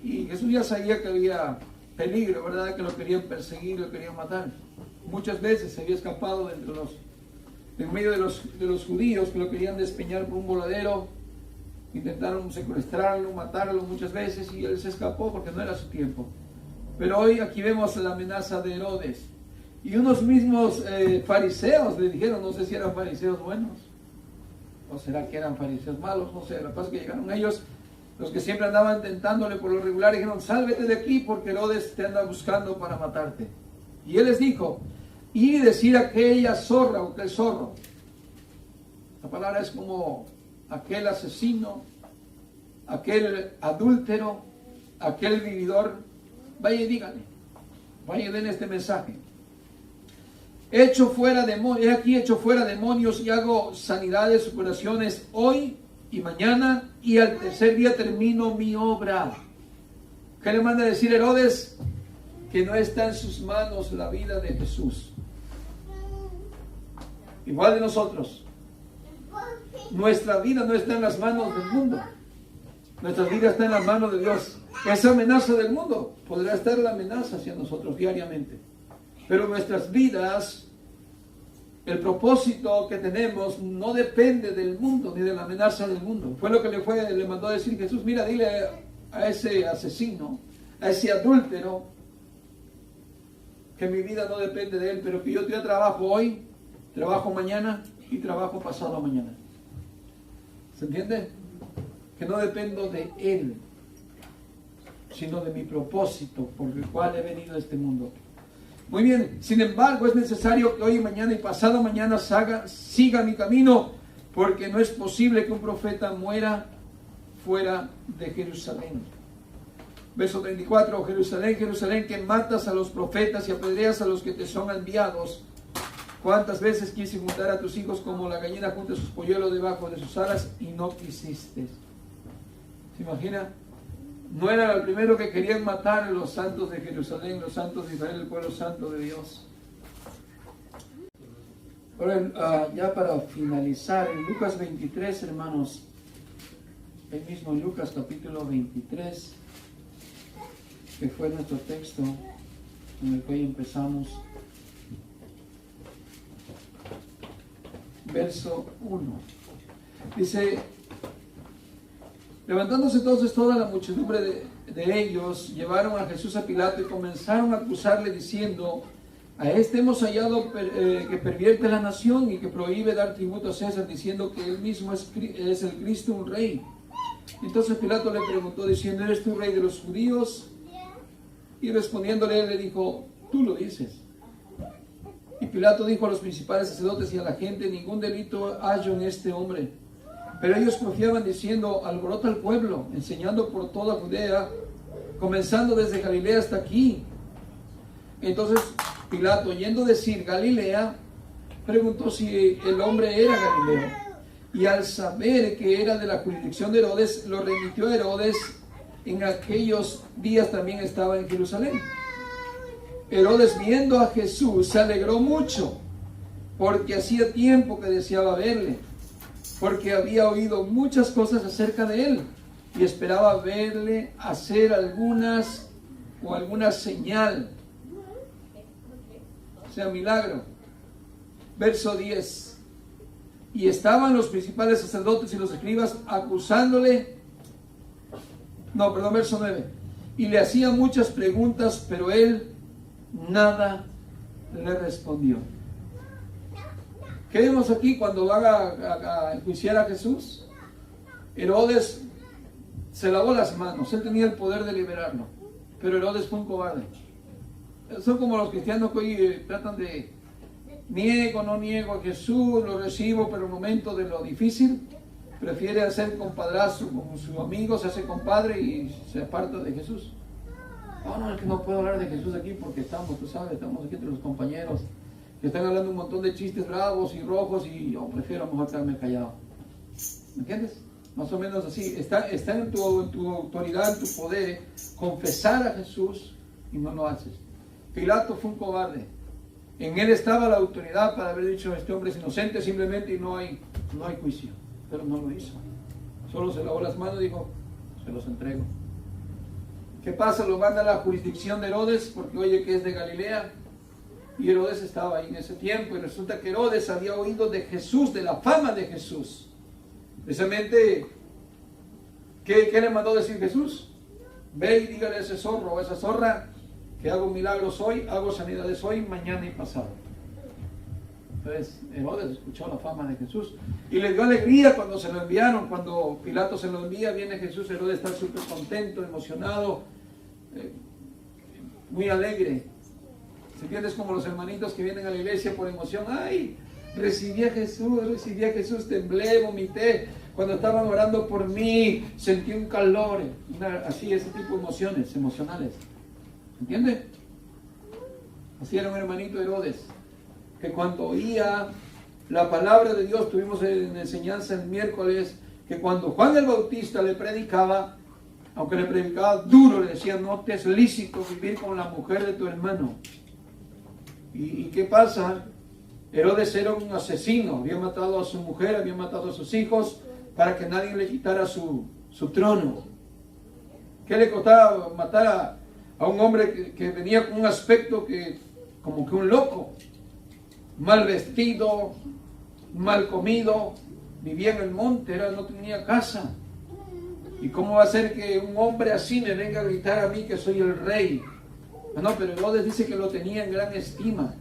y Jesús ya sabía que había peligro, ¿verdad? Que lo querían perseguir, lo querían matar. Muchas veces se había escapado en medio de los judíos que lo querían despeñar por un voladero. Intentaron secuestrarlo, matarlo muchas veces, y él se escapó porque no era su tiempo. Pero hoy aquí vemos la amenaza de Herodes. Y unos mismos fariseos le dijeron, no sé si eran fariseos buenos, o será que eran fariseos malos, no sé. La cosa es que llegaron ellos, los que siempre andaban tentándole por lo regular, y dijeron: sálvete de aquí porque Herodes te anda buscando para matarte. Y él les dijo: y decir aquella zorra o aquel zorro. La palabra es como aquel asesino, aquel adúltero, aquel vividor. Vaya y díganle, vaya y den este mensaje. Hecho fuera demonios, he aquí hecho fuera demonios y hago sanidades, curaciones hoy y mañana, y al tercer día termino mi obra. ¿Qué le manda a decir Herodes? Que no está en sus manos la vida de Jesús. Igual de nosotros. Nuestra vida no está en las manos del mundo. Nuestra vida está en las manos de Dios. Esa amenaza del mundo, podrá estar la amenaza hacia nosotros diariamente. Pero nuestras vidas, el propósito que tenemos no depende del mundo ni de la amenaza del mundo. Fue lo que le mandó a decir Jesús: mira, dile a ese asesino, a ese adúltero, que mi vida no depende de él, pero que yo trabajo hoy, trabajo mañana y trabajo pasado mañana. ¿Se entiende? Que no dependo de él, sino de mi propósito por el cual he venido a este mundo. Muy bien, sin embargo, es necesario que hoy, mañana y pasado mañana siga mi camino, porque no es posible que un profeta muera fuera de Jerusalén. Verso 34, Jerusalén, Jerusalén, que matas a los profetas y apedreas a los que te son enviados. ¿Cuántas veces quise juntar a tus hijos como la gallina junta sus polluelos debajo de sus alas y no quisiste? ¿Se imagina? No era el primero que querían matar a los santos de Jerusalén, los santos de Israel, el pueblo santo de Dios. Ahora, ya para finalizar, en Lucas 23, hermanos, ahí mismo en Lucas capítulo 23, que fue nuestro texto en el que hoy empezamos. Verso 1. Dice: levantándose entonces toda la muchedumbre de ellos, llevaron a Jesús a Pilato y comenzaron a acusarle diciendo: a este hemos hallado que pervierte la nación y que prohíbe dar tributo a César, diciendo que él mismo es el Cristo, un rey. Entonces Pilato le preguntó diciendo: ¿eres tú rey de los judíos? Y respondiéndole él le dijo: tú lo dices. Y Pilato dijo a los principales sacerdotes y a la gente: ningún delito hallo en este hombre. Pero ellos confiaban diciendo: alborota al pueblo, enseñando por toda Judea, comenzando desde Galilea hasta aquí. Entonces Pilato, oyendo decir Galilea, preguntó si el hombre era Galileo. Y al saber que era de la jurisdicción de Herodes, lo remitió a Herodes. En aquellos días también estaba en Jerusalén. Herodes, viendo a Jesús, se alegró mucho, porque hacía tiempo que deseaba verle, porque había oído muchas cosas acerca de él, y esperaba verle hacer alguna señal, o sea, milagro. Verso 10. Y estaban los principales sacerdotes y los escribas acusándole. Verso 9. Y le hacía muchas preguntas, pero él nada le respondió. ¿Qué vemos aquí cuando van a enjuiciar a Jesús? Herodes se lavó las manos, él tenía el poder de liberarlo, pero Herodes fue un cobarde. Son como los cristianos que hoy tratan de: no niego a Jesús, lo recibo, pero en el momento de lo difícil prefiere hacer compadrazo con su amigo, se hace compadre y se aparta de Jesús. No, es que no puedo hablar de Jesús aquí porque estamos aquí entre los compañeros que están hablando un montón de chistes bravos y rojos y yo prefiero mejor quedarme callado. ¿Me entiendes? Más o menos así. Está en tu autoridad, en tu poder, confesar a Jesús y no lo haces. Pilato fue un cobarde. En él estaba la autoridad para haber dicho: este hombre es inocente simplemente y no hay juicio. Pero no lo hizo. Solo se lavó las manos y dijo: se los entrego. ¿Qué pasa? Lo manda a la jurisdicción de Herodes porque oye que es de Galilea. Y Herodes estaba ahí en ese tiempo. Y resulta que Herodes había oído de Jesús, de la fama de Jesús. Precisamente, ¿qué le mandó decir Jesús? Ve y dígale a ese zorro o a esa zorra que hago milagros hoy, hago sanidades hoy, mañana y pasado. Entonces Herodes escuchó la fama de Jesús y le dio alegría cuando se lo enviaron. Cuando Pilato se lo envía, viene Jesús. Herodes está súper contento, emocionado, muy alegre. ¿Se entiendes? Como los hermanitos que vienen a la iglesia por emoción. ¡Ay! Recibí a Jesús, temblé, vomité. Cuando estaban orando por mí, sentí un calor. Así, ese tipo de emociones, emocionales. ¿Entiende? Así era un hermanito Herodes, que cuando oía la palabra de Dios, tuvimos en enseñanza el miércoles, que cuando Juan el Bautista le predicaba, aunque le predicaba duro, le decía: no te es lícito vivir con la mujer de tu hermano. ¿Y qué pasa? Herodes era un asesino, había matado a su mujer, había matado a sus hijos para que nadie le quitara su trono. ¿Qué le costaba matar a un hombre que venía con un aspecto como que un loco, mal vestido, mal comido, vivía en el monte, no tenía casa? ¿Y cómo va a ser que un hombre así me venga a gritar a mí que soy el rey? No, pero Herodes dice que lo tenía en gran estima.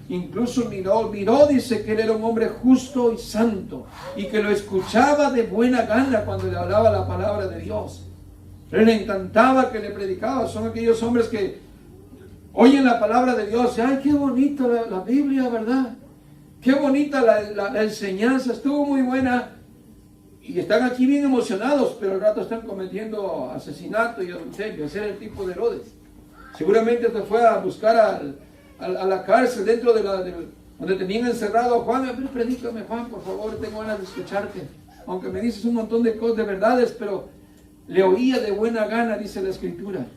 Incluso miró, dice que él era un hombre justo y santo y que lo escuchaba de buena gana cuando le hablaba la palabra de Dios. Él le encantaba que le predicaba. Son aquellos hombres que oyen la palabra de Dios. ¡Ay, qué bonita la Biblia, ¿verdad? Qué bonita la enseñanza! Estuvo muy buena. Y están aquí bien emocionados, pero al rato están cometiendo asesinato y adulterio. Ese era el tipo de Herodes. Seguramente te fue a buscar a la cárcel, dentro de donde tenían encerrado a Juan. Pero predícame, Juan, por favor, tengo ganas de escucharte. Aunque me dices un montón de cosas, de verdades, pero le oía de buena gana, dice la Escritura.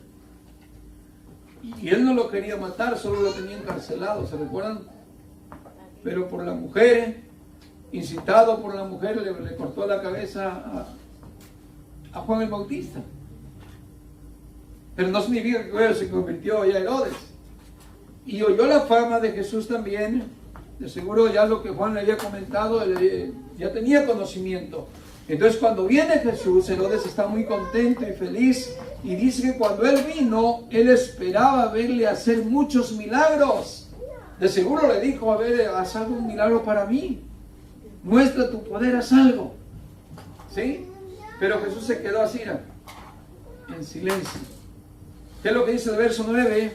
Y él no lo quería matar, solo lo tenía encarcelado, ¿se recuerdan? Pero por la mujer, incitado por la mujer, le cortó la cabeza a Juan el Bautista. Pero no significa que luego se convirtió ya Herodes. Y oyó la fama de Jesús también. De seguro ya lo que Juan le había comentado, ya tenía conocimiento. Entonces cuando viene Jesús, Herodes está muy contento y feliz. Y dice que cuando él vino, él esperaba verle hacer muchos milagros. De seguro le dijo, a ver, haz algún milagro para mí. Muestra tu poder, haz algo. ¿Sí? Pero Jesús se quedó así, en silencio. ¿Qué es lo que dice el verso 9?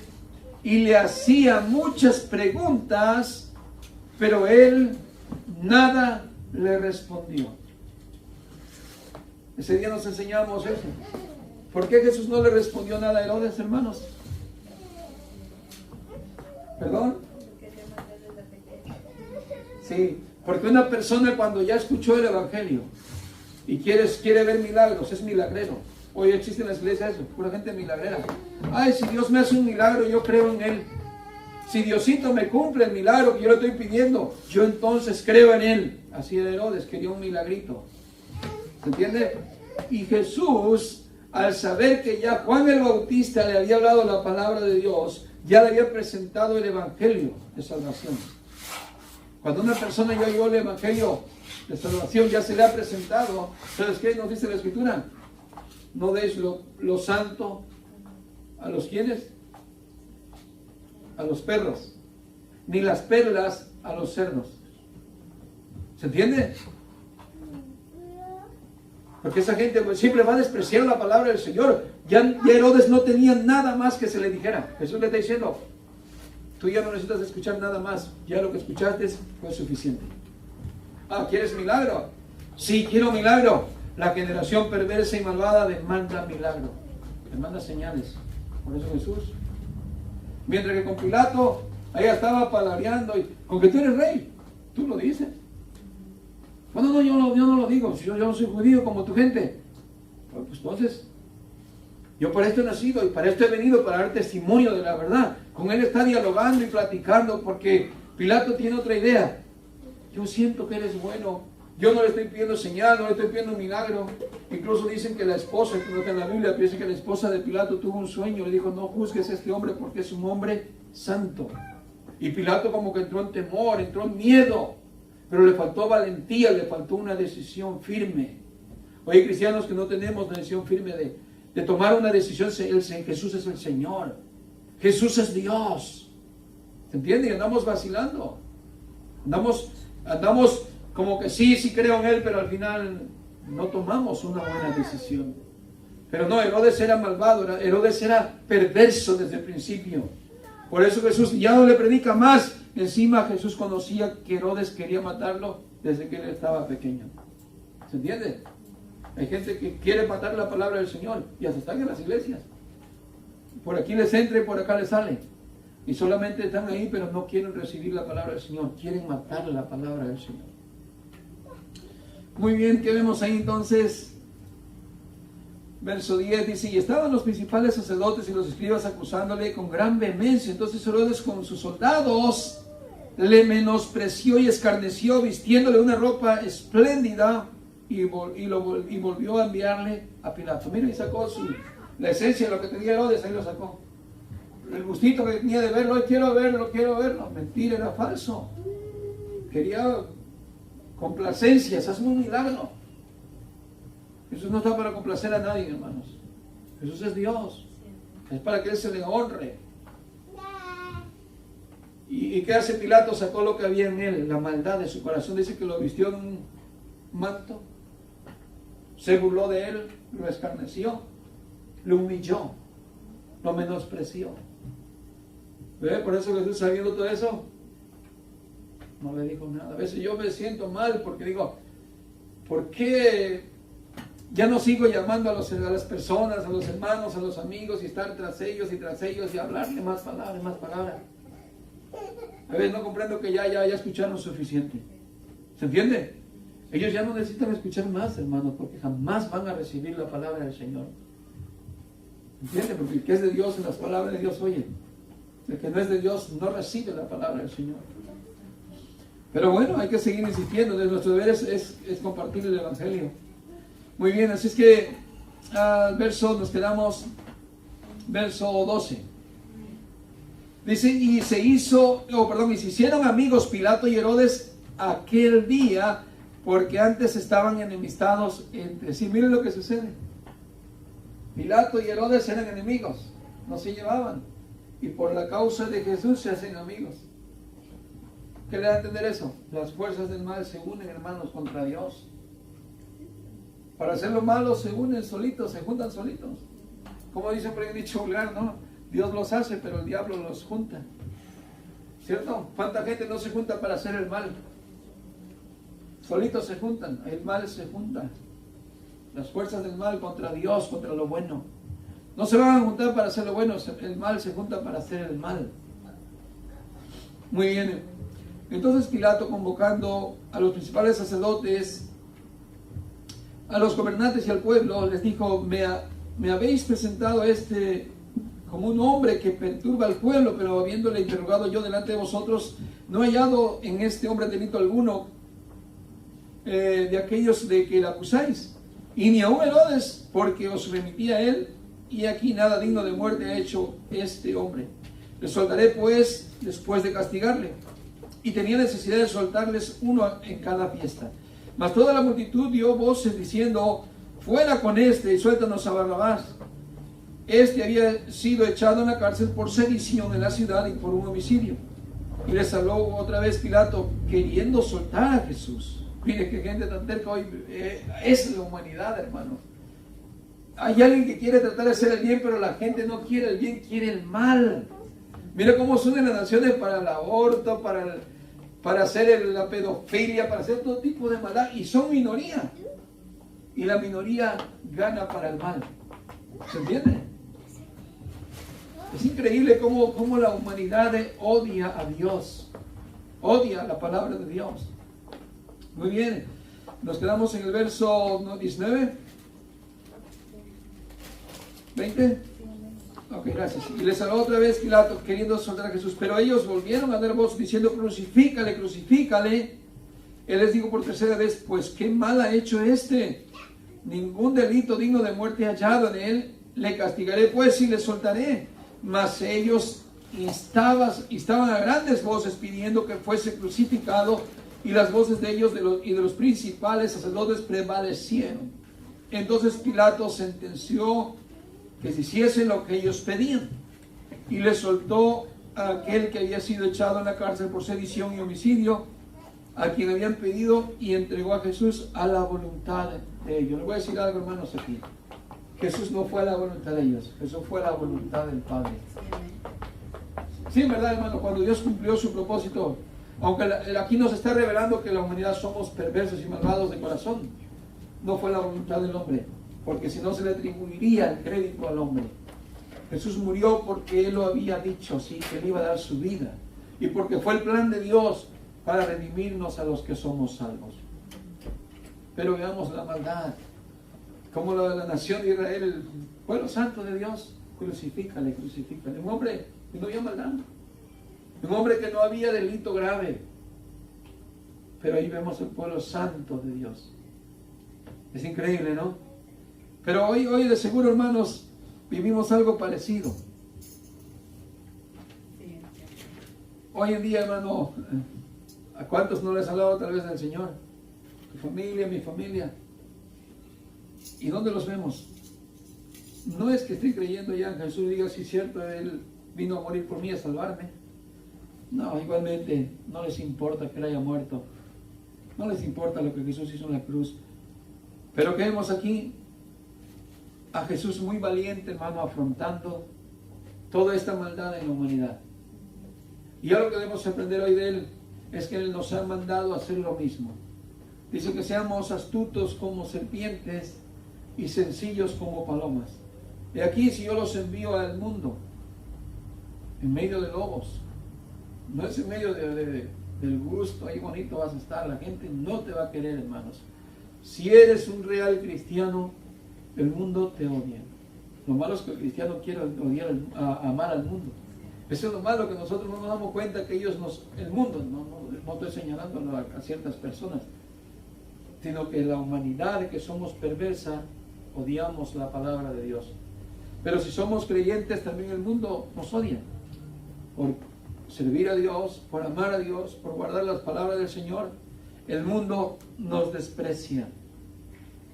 Y le hacía muchas preguntas, pero él nada le respondió. Ese día nos enseñamos eso. ¿Por qué Jesús no le respondió nada a Herodes, hermanos? ¿Perdón? Sí, porque una persona cuando ya escuchó el Evangelio y quiere ver milagros, es milagrero. Hoy existe en las iglesias eso, pura gente milagrera. Ay, si Dios me hace un milagro, yo creo en Él. Si Diosito me cumple el milagro que yo le estoy pidiendo, yo entonces creo en Él. Así era Herodes, quería un milagrito. ¿Se entiende? Y Jesús, al saber que ya Juan el Bautista le había hablado la palabra de Dios, ya le había presentado el Evangelio de salvación. Cuando una persona ya oyó el Evangelio de salvación, ya se le ha presentado. ¿Sabes qué nos dice la Escritura? No deis lo santo a los quienes, a los perros, ni las perlas a los cerdos. ¿Se entiende? Porque esa gente siempre va a despreciar la palabra del Señor. Ya Herodes no tenía nada más que se le dijera. Jesús le está diciendo, tú ya no necesitas escuchar nada más. Ya lo que escuchaste fue suficiente. Ah, ¿quieres milagro? Sí, quiero milagro. La generación perversa y malvada demanda milagro. Demanda señales. Por eso Jesús. Mientras que con Pilato, ahí estaba palabreando. Con que tú eres rey. Tú lo dices. Bueno, no, yo no lo digo. Yo no soy judío como tu gente. Pues entonces, yo para esto he nacido y para esto he venido, para dar testimonio de la verdad. Con él está dialogando y platicando porque Pilato tiene otra idea. Yo siento que eres bueno. Yo no le estoy pidiendo señal, no le estoy pidiendo un milagro. Incluso dicen que la esposa, que no está en la Biblia, dice que la esposa de Pilato tuvo un sueño. Le dijo, no juzgues a este hombre porque es un hombre santo. Y Pilato como que entró en temor, entró en miedo. Pero le faltó valentía, le faltó una decisión firme. Hoy hay cristianos que no tenemos una decisión firme de tomar una decisión. Jesús es el Señor. Jesús es Dios. ¿Se entiende? Y andamos vacilando. Andamos como que sí creo en Él, pero al final no tomamos una buena decisión. Pero no, Herodes era malvado, Herodes era perverso desde el principio. Por eso Jesús ya no le predica más. Encima Jesús conocía que Herodes quería matarlo desde que él estaba pequeño. ¿Se entiende? Hay gente que quiere matar la palabra del Señor y hasta están en las iglesias. Por aquí les entra y por acá les sale. Y solamente están ahí, pero no quieren recibir la palabra del Señor. Quieren matar la palabra del Señor. Muy bien, ¿qué vemos ahí entonces? Verso 10 dice, y estaban los principales sacerdotes y los escribas acusándole con gran vehemencia. Entonces Herodes con sus soldados le menospreció y escarneció, vistiéndole una ropa espléndida y volvió a enviarle a Pilato. Mira, y sacó la esencia de lo que tenía Herodes, ahí lo sacó. El gustito que tenía de verlo, quiero verlo. Mentira, era falso. Quería complacencias, hazme un milagro. Jesús no está para complacer a nadie, hermanos. Jesús es Dios. Es para que Él se le honre. ¿Y qué hace Pilato? Sacó lo que había en él, la maldad de su corazón. Dice que lo vistió en un manto, se burló de él, lo escarneció, lo humilló, lo menospreció. ¿Ve? Por eso Jesús, sabiendo todo eso, no le dijo nada. A veces yo me siento mal porque digo, ¿por qué ya no sigo llamando a las personas, a los hermanos, a los amigos y estar tras ellos y hablarle más palabras? A veces no comprendo que ya escucharon suficiente. ¿Se entiende? Ellos ya no necesitan escuchar más, hermanos, porque jamás van a recibir la palabra del Señor. ¿Entiende? Porque el que es de Dios, en las palabras de Dios oye. El que no es de Dios no recibe la palabra del Señor. Pero bueno, hay que seguir insistiendo. Nuestro deber es compartir el Evangelio. Muy bien, así es que nos quedamos, verso 12. Dice, y se hicieron amigos Pilato y Herodes aquel día, porque antes estaban enemistados entre sí. Miren lo que sucede. Pilato y Herodes eran enemigos, no se llevaban, y por la causa de Jesús se hacen amigos. ¿Qué le da a entender eso? Las fuerzas del mal se unen, hermanos, contra Dios. Para hacer lo malo se unen solitos, se juntan solitos. Como dice por ahí un dicho vulgar, ¿no? Dios los hace, pero el diablo los junta. ¿Cierto? ¿Cuánta gente no se junta para hacer el mal? Solitos se juntan, el mal se junta. Las fuerzas del mal contra Dios, contra lo bueno. No se van a juntar para hacer lo bueno, el mal se junta para hacer el mal. Muy bien. Entonces Pilato, convocando a los principales sacerdotes, a los gobernantes y al pueblo, les dijo, me habéis presentado como un hombre que perturba al pueblo, pero habiéndole interrogado yo delante de vosotros, no he hallado en este hombre delito alguno de aquellos de que le acusáis, y ni aun Herodes, porque os remití a él, y aquí nada digno de muerte ha hecho este hombre. Le soltaré pues después de castigarle. Y tenía necesidad de soltarles uno en cada fiesta. Mas toda la multitud dio voces diciendo, fuera con este y suéltanos a Barrabás. Este había sido echado en la cárcel por sedición en la ciudad y por un homicidio. Y les habló otra vez Pilato, queriendo soltar a Jesús. Mire qué gente tan terca hoy. Es la humanidad, hermano. Hay alguien que quiere tratar de hacer el bien, pero la gente no quiere el bien, quiere el mal. Mira cómo se unen las naciones para el aborto, para hacer la pedofilia, para hacer todo tipo de maldad. Y son minoría. Y la minoría gana para el mal. ¿Se entiende? Es increíble cómo la humanidad odia a Dios. Odia la palabra de Dios. Muy bien. Nos quedamos en el verso 19. 20. Ok, gracias. Y les habló otra vez Pilato, queriendo soltar a Jesús. Pero ellos volvieron a dar voz diciendo, crucifícale, crucifícale. Él les dijo por tercera vez, pues qué mal ha hecho este. Ningún delito digno de muerte hallado en él. Le castigaré pues y le soltaré. Mas ellos instaban a grandes voces pidiendo que fuese crucificado. Y las voces de ellos y de los principales sacerdotes prevalecieron. Entonces Pilato sentenció que se hiciese lo que ellos pedían, y le soltó a aquel que había sido echado en la cárcel por sedición y homicidio, a quien habían pedido, y entregó a Jesús a la voluntad de ellos. Les voy a decir algo, hermanos, aquí. Jesús no fue a la voluntad de ellos, Jesús fue a la voluntad del Padre. Sí, en verdad, hermano, cuando Dios cumplió su propósito, aunque aquí nos está revelando que la humanidad somos perversos y malvados de corazón, no fue la voluntad del hombre, porque si no se le atribuiría el crédito al hombre. Jesús murió porque Él lo había dicho, sí, que Él iba a dar su vida, y porque fue el plan de Dios para redimirnos a los que somos salvos. Pero veamos la maldad, como la nación de Israel, el pueblo santo de Dios, crucifícale, crucifícale. Un hombre que no había maldad, un hombre que no había delito grave, pero ahí vemos el pueblo santo de Dios. Es increíble, ¿no? Pero hoy de seguro, hermanos, vivimos algo parecido. Hoy en día, hermano, ¿a cuántos no les ha hablado tal vez del Señor? Tu familia, mi familia. ¿Y dónde los vemos? No es que esté creyendo ya en Jesús y diga, sí, cierto, Él vino a morir por mí, a salvarme. No, igualmente no les importa que Él haya muerto. No les importa lo que Jesús hizo en la cruz. Pero que vemos aquí a Jesús muy valiente, hermano, afrontando toda esta maldad en la humanidad. Y algo que debemos aprender hoy de Él es que Él nos ha mandado a hacer lo mismo. Dice que seamos astutos como serpientes y sencillos como palomas. Y aquí, si yo los envío al mundo en medio de lobos, no es en medio del gusto, ahí bonito vas a estar, la gente no te va a querer, hermanos. Si eres un real cristiano, el mundo te odia. Lo malo es que el cristiano quiere odiar, amar al mundo. Eso es lo malo, que nosotros no nos damos cuenta que el mundo, no estoy señalando a ciertas personas, sino que la humanidad, que somos perversa, odiamos la palabra de Dios. Pero si somos creyentes, también el mundo nos odia. Por servir a Dios, por amar a Dios, por guardar las palabras del Señor, el mundo nos desprecia.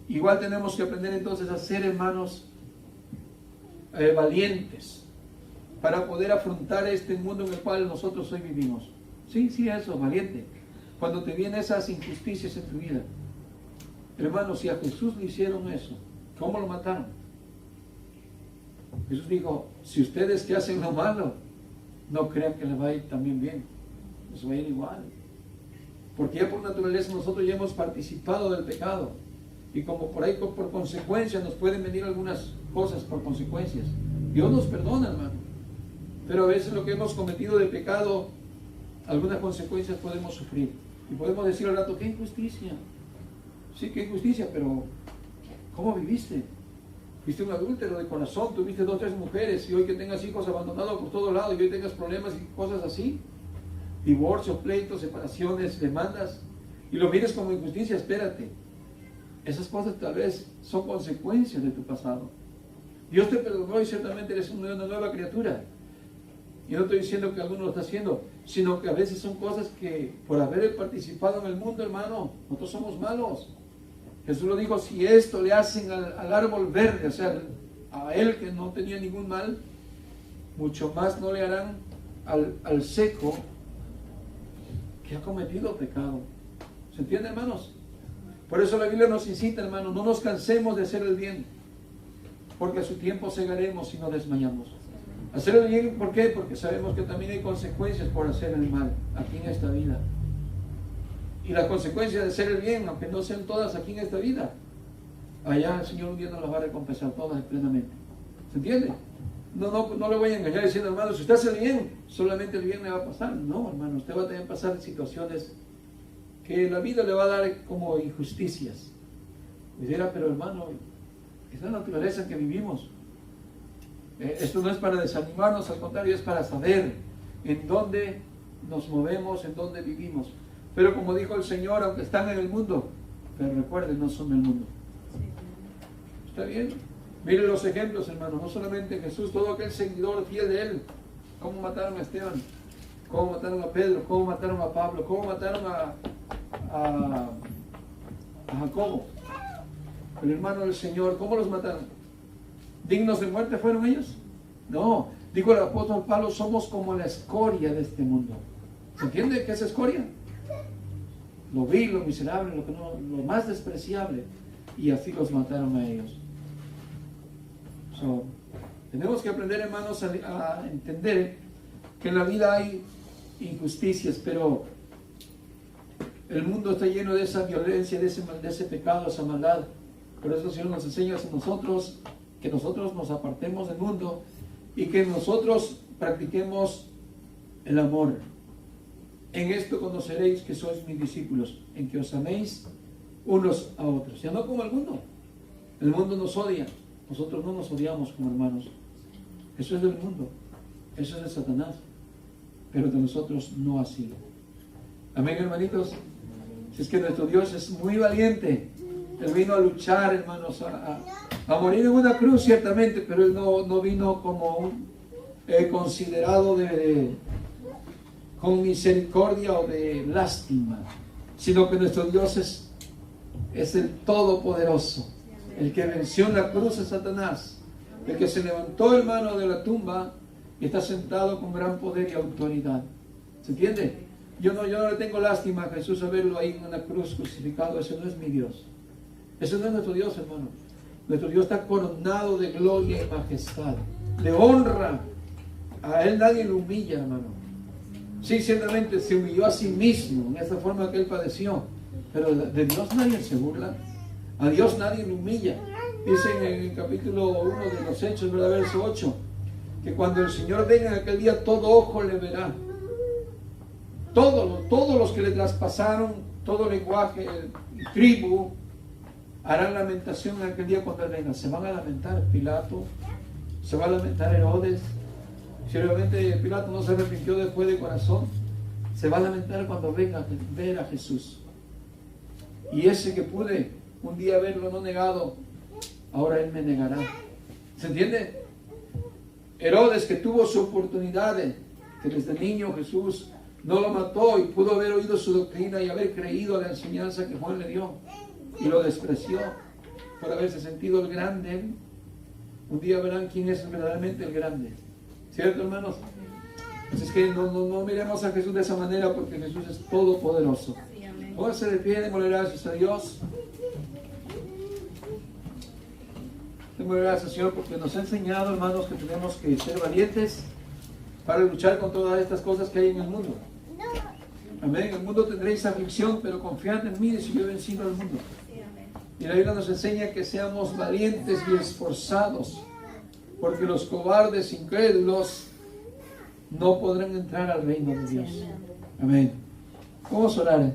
Igual tenemos que aprender entonces a ser, hermanos, valientes para poder afrontar este mundo en el cual nosotros hoy vivimos. Sí, eso, valiente. Cuando te vienen esas injusticias en tu vida. Hermanos, si a Jesús le hicieron eso, ¿cómo lo mataron? Jesús dijo, si ustedes que hacen lo malo, no crean que les va a ir también bien. Les va a ir igual. Porque ya por naturaleza nosotros ya hemos participado del pecado. Y como por ahí por consecuencia nos pueden venir algunas cosas por consecuencias. Dios nos perdona, hermano. Pero a veces lo que hemos cometido de pecado, algunas consecuencias podemos sufrir. Y podemos decir al rato, qué injusticia. Sí, qué injusticia, pero ¿cómo viviste? Fuiste un adúltero de corazón, tuviste 2 o 3 mujeres, y hoy que tengas hijos abandonados por todos lados, y hoy tengas problemas y cosas así, divorcios, pleitos, separaciones, demandas, y lo mires como injusticia, espérate. Esas cosas tal vez son consecuencias de tu pasado. Dios te perdonó y ciertamente eres una nueva criatura. Y no estoy diciendo que alguno lo está haciendo, sino que a veces son cosas que por haber participado en el mundo, hermano, nosotros somos malos. Jesús lo dijo, si esto le hacen al árbol verde, o sea, a él que no tenía ningún mal, mucho más no le harán al seco que ha cometido pecado. ¿Se entiende, hermanos? Por eso la Biblia nos incita, hermanos, no nos cansemos de hacer el bien, porque a su tiempo segaremos y no desmayamos. Hacer el bien, ¿por qué? Porque sabemos que también hay consecuencias por hacer el mal aquí en esta vida. Y las consecuencias de hacer el bien, aunque no sean todas aquí en esta vida, allá el Señor un día nos las va a recompensar todas plenamente. ¿Se entiende? No le voy a engañar diciendo, hermano, si usted hace el bien, solamente el bien le va a pasar. No, hermano, usted va a tener que pasar situaciones que la vida le va a dar como injusticias. Y dirá, pero hermano, es la naturaleza en que vivimos. Esto no es para desanimarnos, al contrario, es para saber en dónde nos movemos, en dónde vivimos. Pero como dijo el Señor, aunque están en el mundo, pero recuerden, no son del mundo. ¿Está bien? Miren los ejemplos, hermano, no solamente Jesús, todo aquel seguidor fiel de Él. Cómo mataron a Esteban, cómo mataron a Pedro, cómo mataron a Pablo, cómo mataron a Jacobo, el hermano del Señor. ¿Cómo los mataron? ¿Dignos de muerte fueron ellos? No. Dijo el apóstol Pablo, somos como la escoria de este mundo. ¿Se entiende qué es escoria? Lo vil, lo miserable, lo más despreciable. Y así los mataron a ellos. Tenemos que aprender, hermanos, a entender que en la vida hay injusticias, pero el mundo está lleno de esa violencia, de ese pecado, esa maldad. Por eso el Señor nos enseña a nosotros que nosotros nos apartemos del mundo y que nosotros practiquemos el amor. En esto conoceréis que sois mis discípulos, en que os améis unos a otros. Ya no como el mundo. El mundo nos odia. Nosotros no nos odiamos como hermanos. Eso es del mundo. Eso es de Satanás. Pero de nosotros no así. Amén, hermanitos. Si es que nuestro Dios es muy valiente. Él vino a luchar, hermanos, a morir en una cruz, ciertamente, pero Él no vino como un considerado con misericordia o de lástima, sino que nuestro Dios es el Todopoderoso, el que venció en la cruz a Satanás, el que se levantó, hermano, de la tumba y está sentado con gran poder y autoridad. ¿Se entiende? Yo no le tengo lástima a Jesús a verlo ahí en una cruz crucificado. Ese no es mi Dios. Ese no es nuestro Dios, hermano. Nuestro Dios está coronado de gloria y majestad, de honra. A Él nadie lo humilla, hermano. Sí, ciertamente se humilló a sí mismo en esa forma que Él padeció, pero de Dios nadie se burla. A Dios nadie lo humilla. Dice en el capítulo 1 de los Hechos, ¿verdad? Verso 8, que cuando el Señor venga en aquel día, todo ojo le verá. Todos los que le traspasaron, todo lenguaje y tribu, harán lamentación en aquel día cuando Él venga. Se van a lamentar Pilato, se va a lamentar Herodes. Si realmente Pilato no se arrepintió después de corazón, se va a lamentar cuando venga a ver a Jesús. Y ese que pude un día verlo no negado, ahora Él me negará. ¿Se entiende? Herodes, que tuvo su oportunidad, que desde niño Jesús no lo mató y pudo haber oído su doctrina y haber creído a la enseñanza que Juan le dio, y lo despreció por haberse sentido el grande. Un día verán quién es verdaderamente el grande. ¿Cierto, hermanos? Así es que no miremos a Jesús de esa manera, porque Jesús es todopoderoso. Póngase de pie, démosle gracias a Dios. Démosle gracias, Señor, porque nos ha enseñado, hermanos, que tenemos que ser valientes para luchar con todas estas cosas que hay en el mundo. Amén. En el mundo tendréis aflicción, pero confiad en mí, si yo he vencido al mundo. Y la Biblia nos enseña que seamos valientes y esforzados, porque los cobardes incrédulos no podrán entrar al reino de Dios. Amén. Vamos a orar.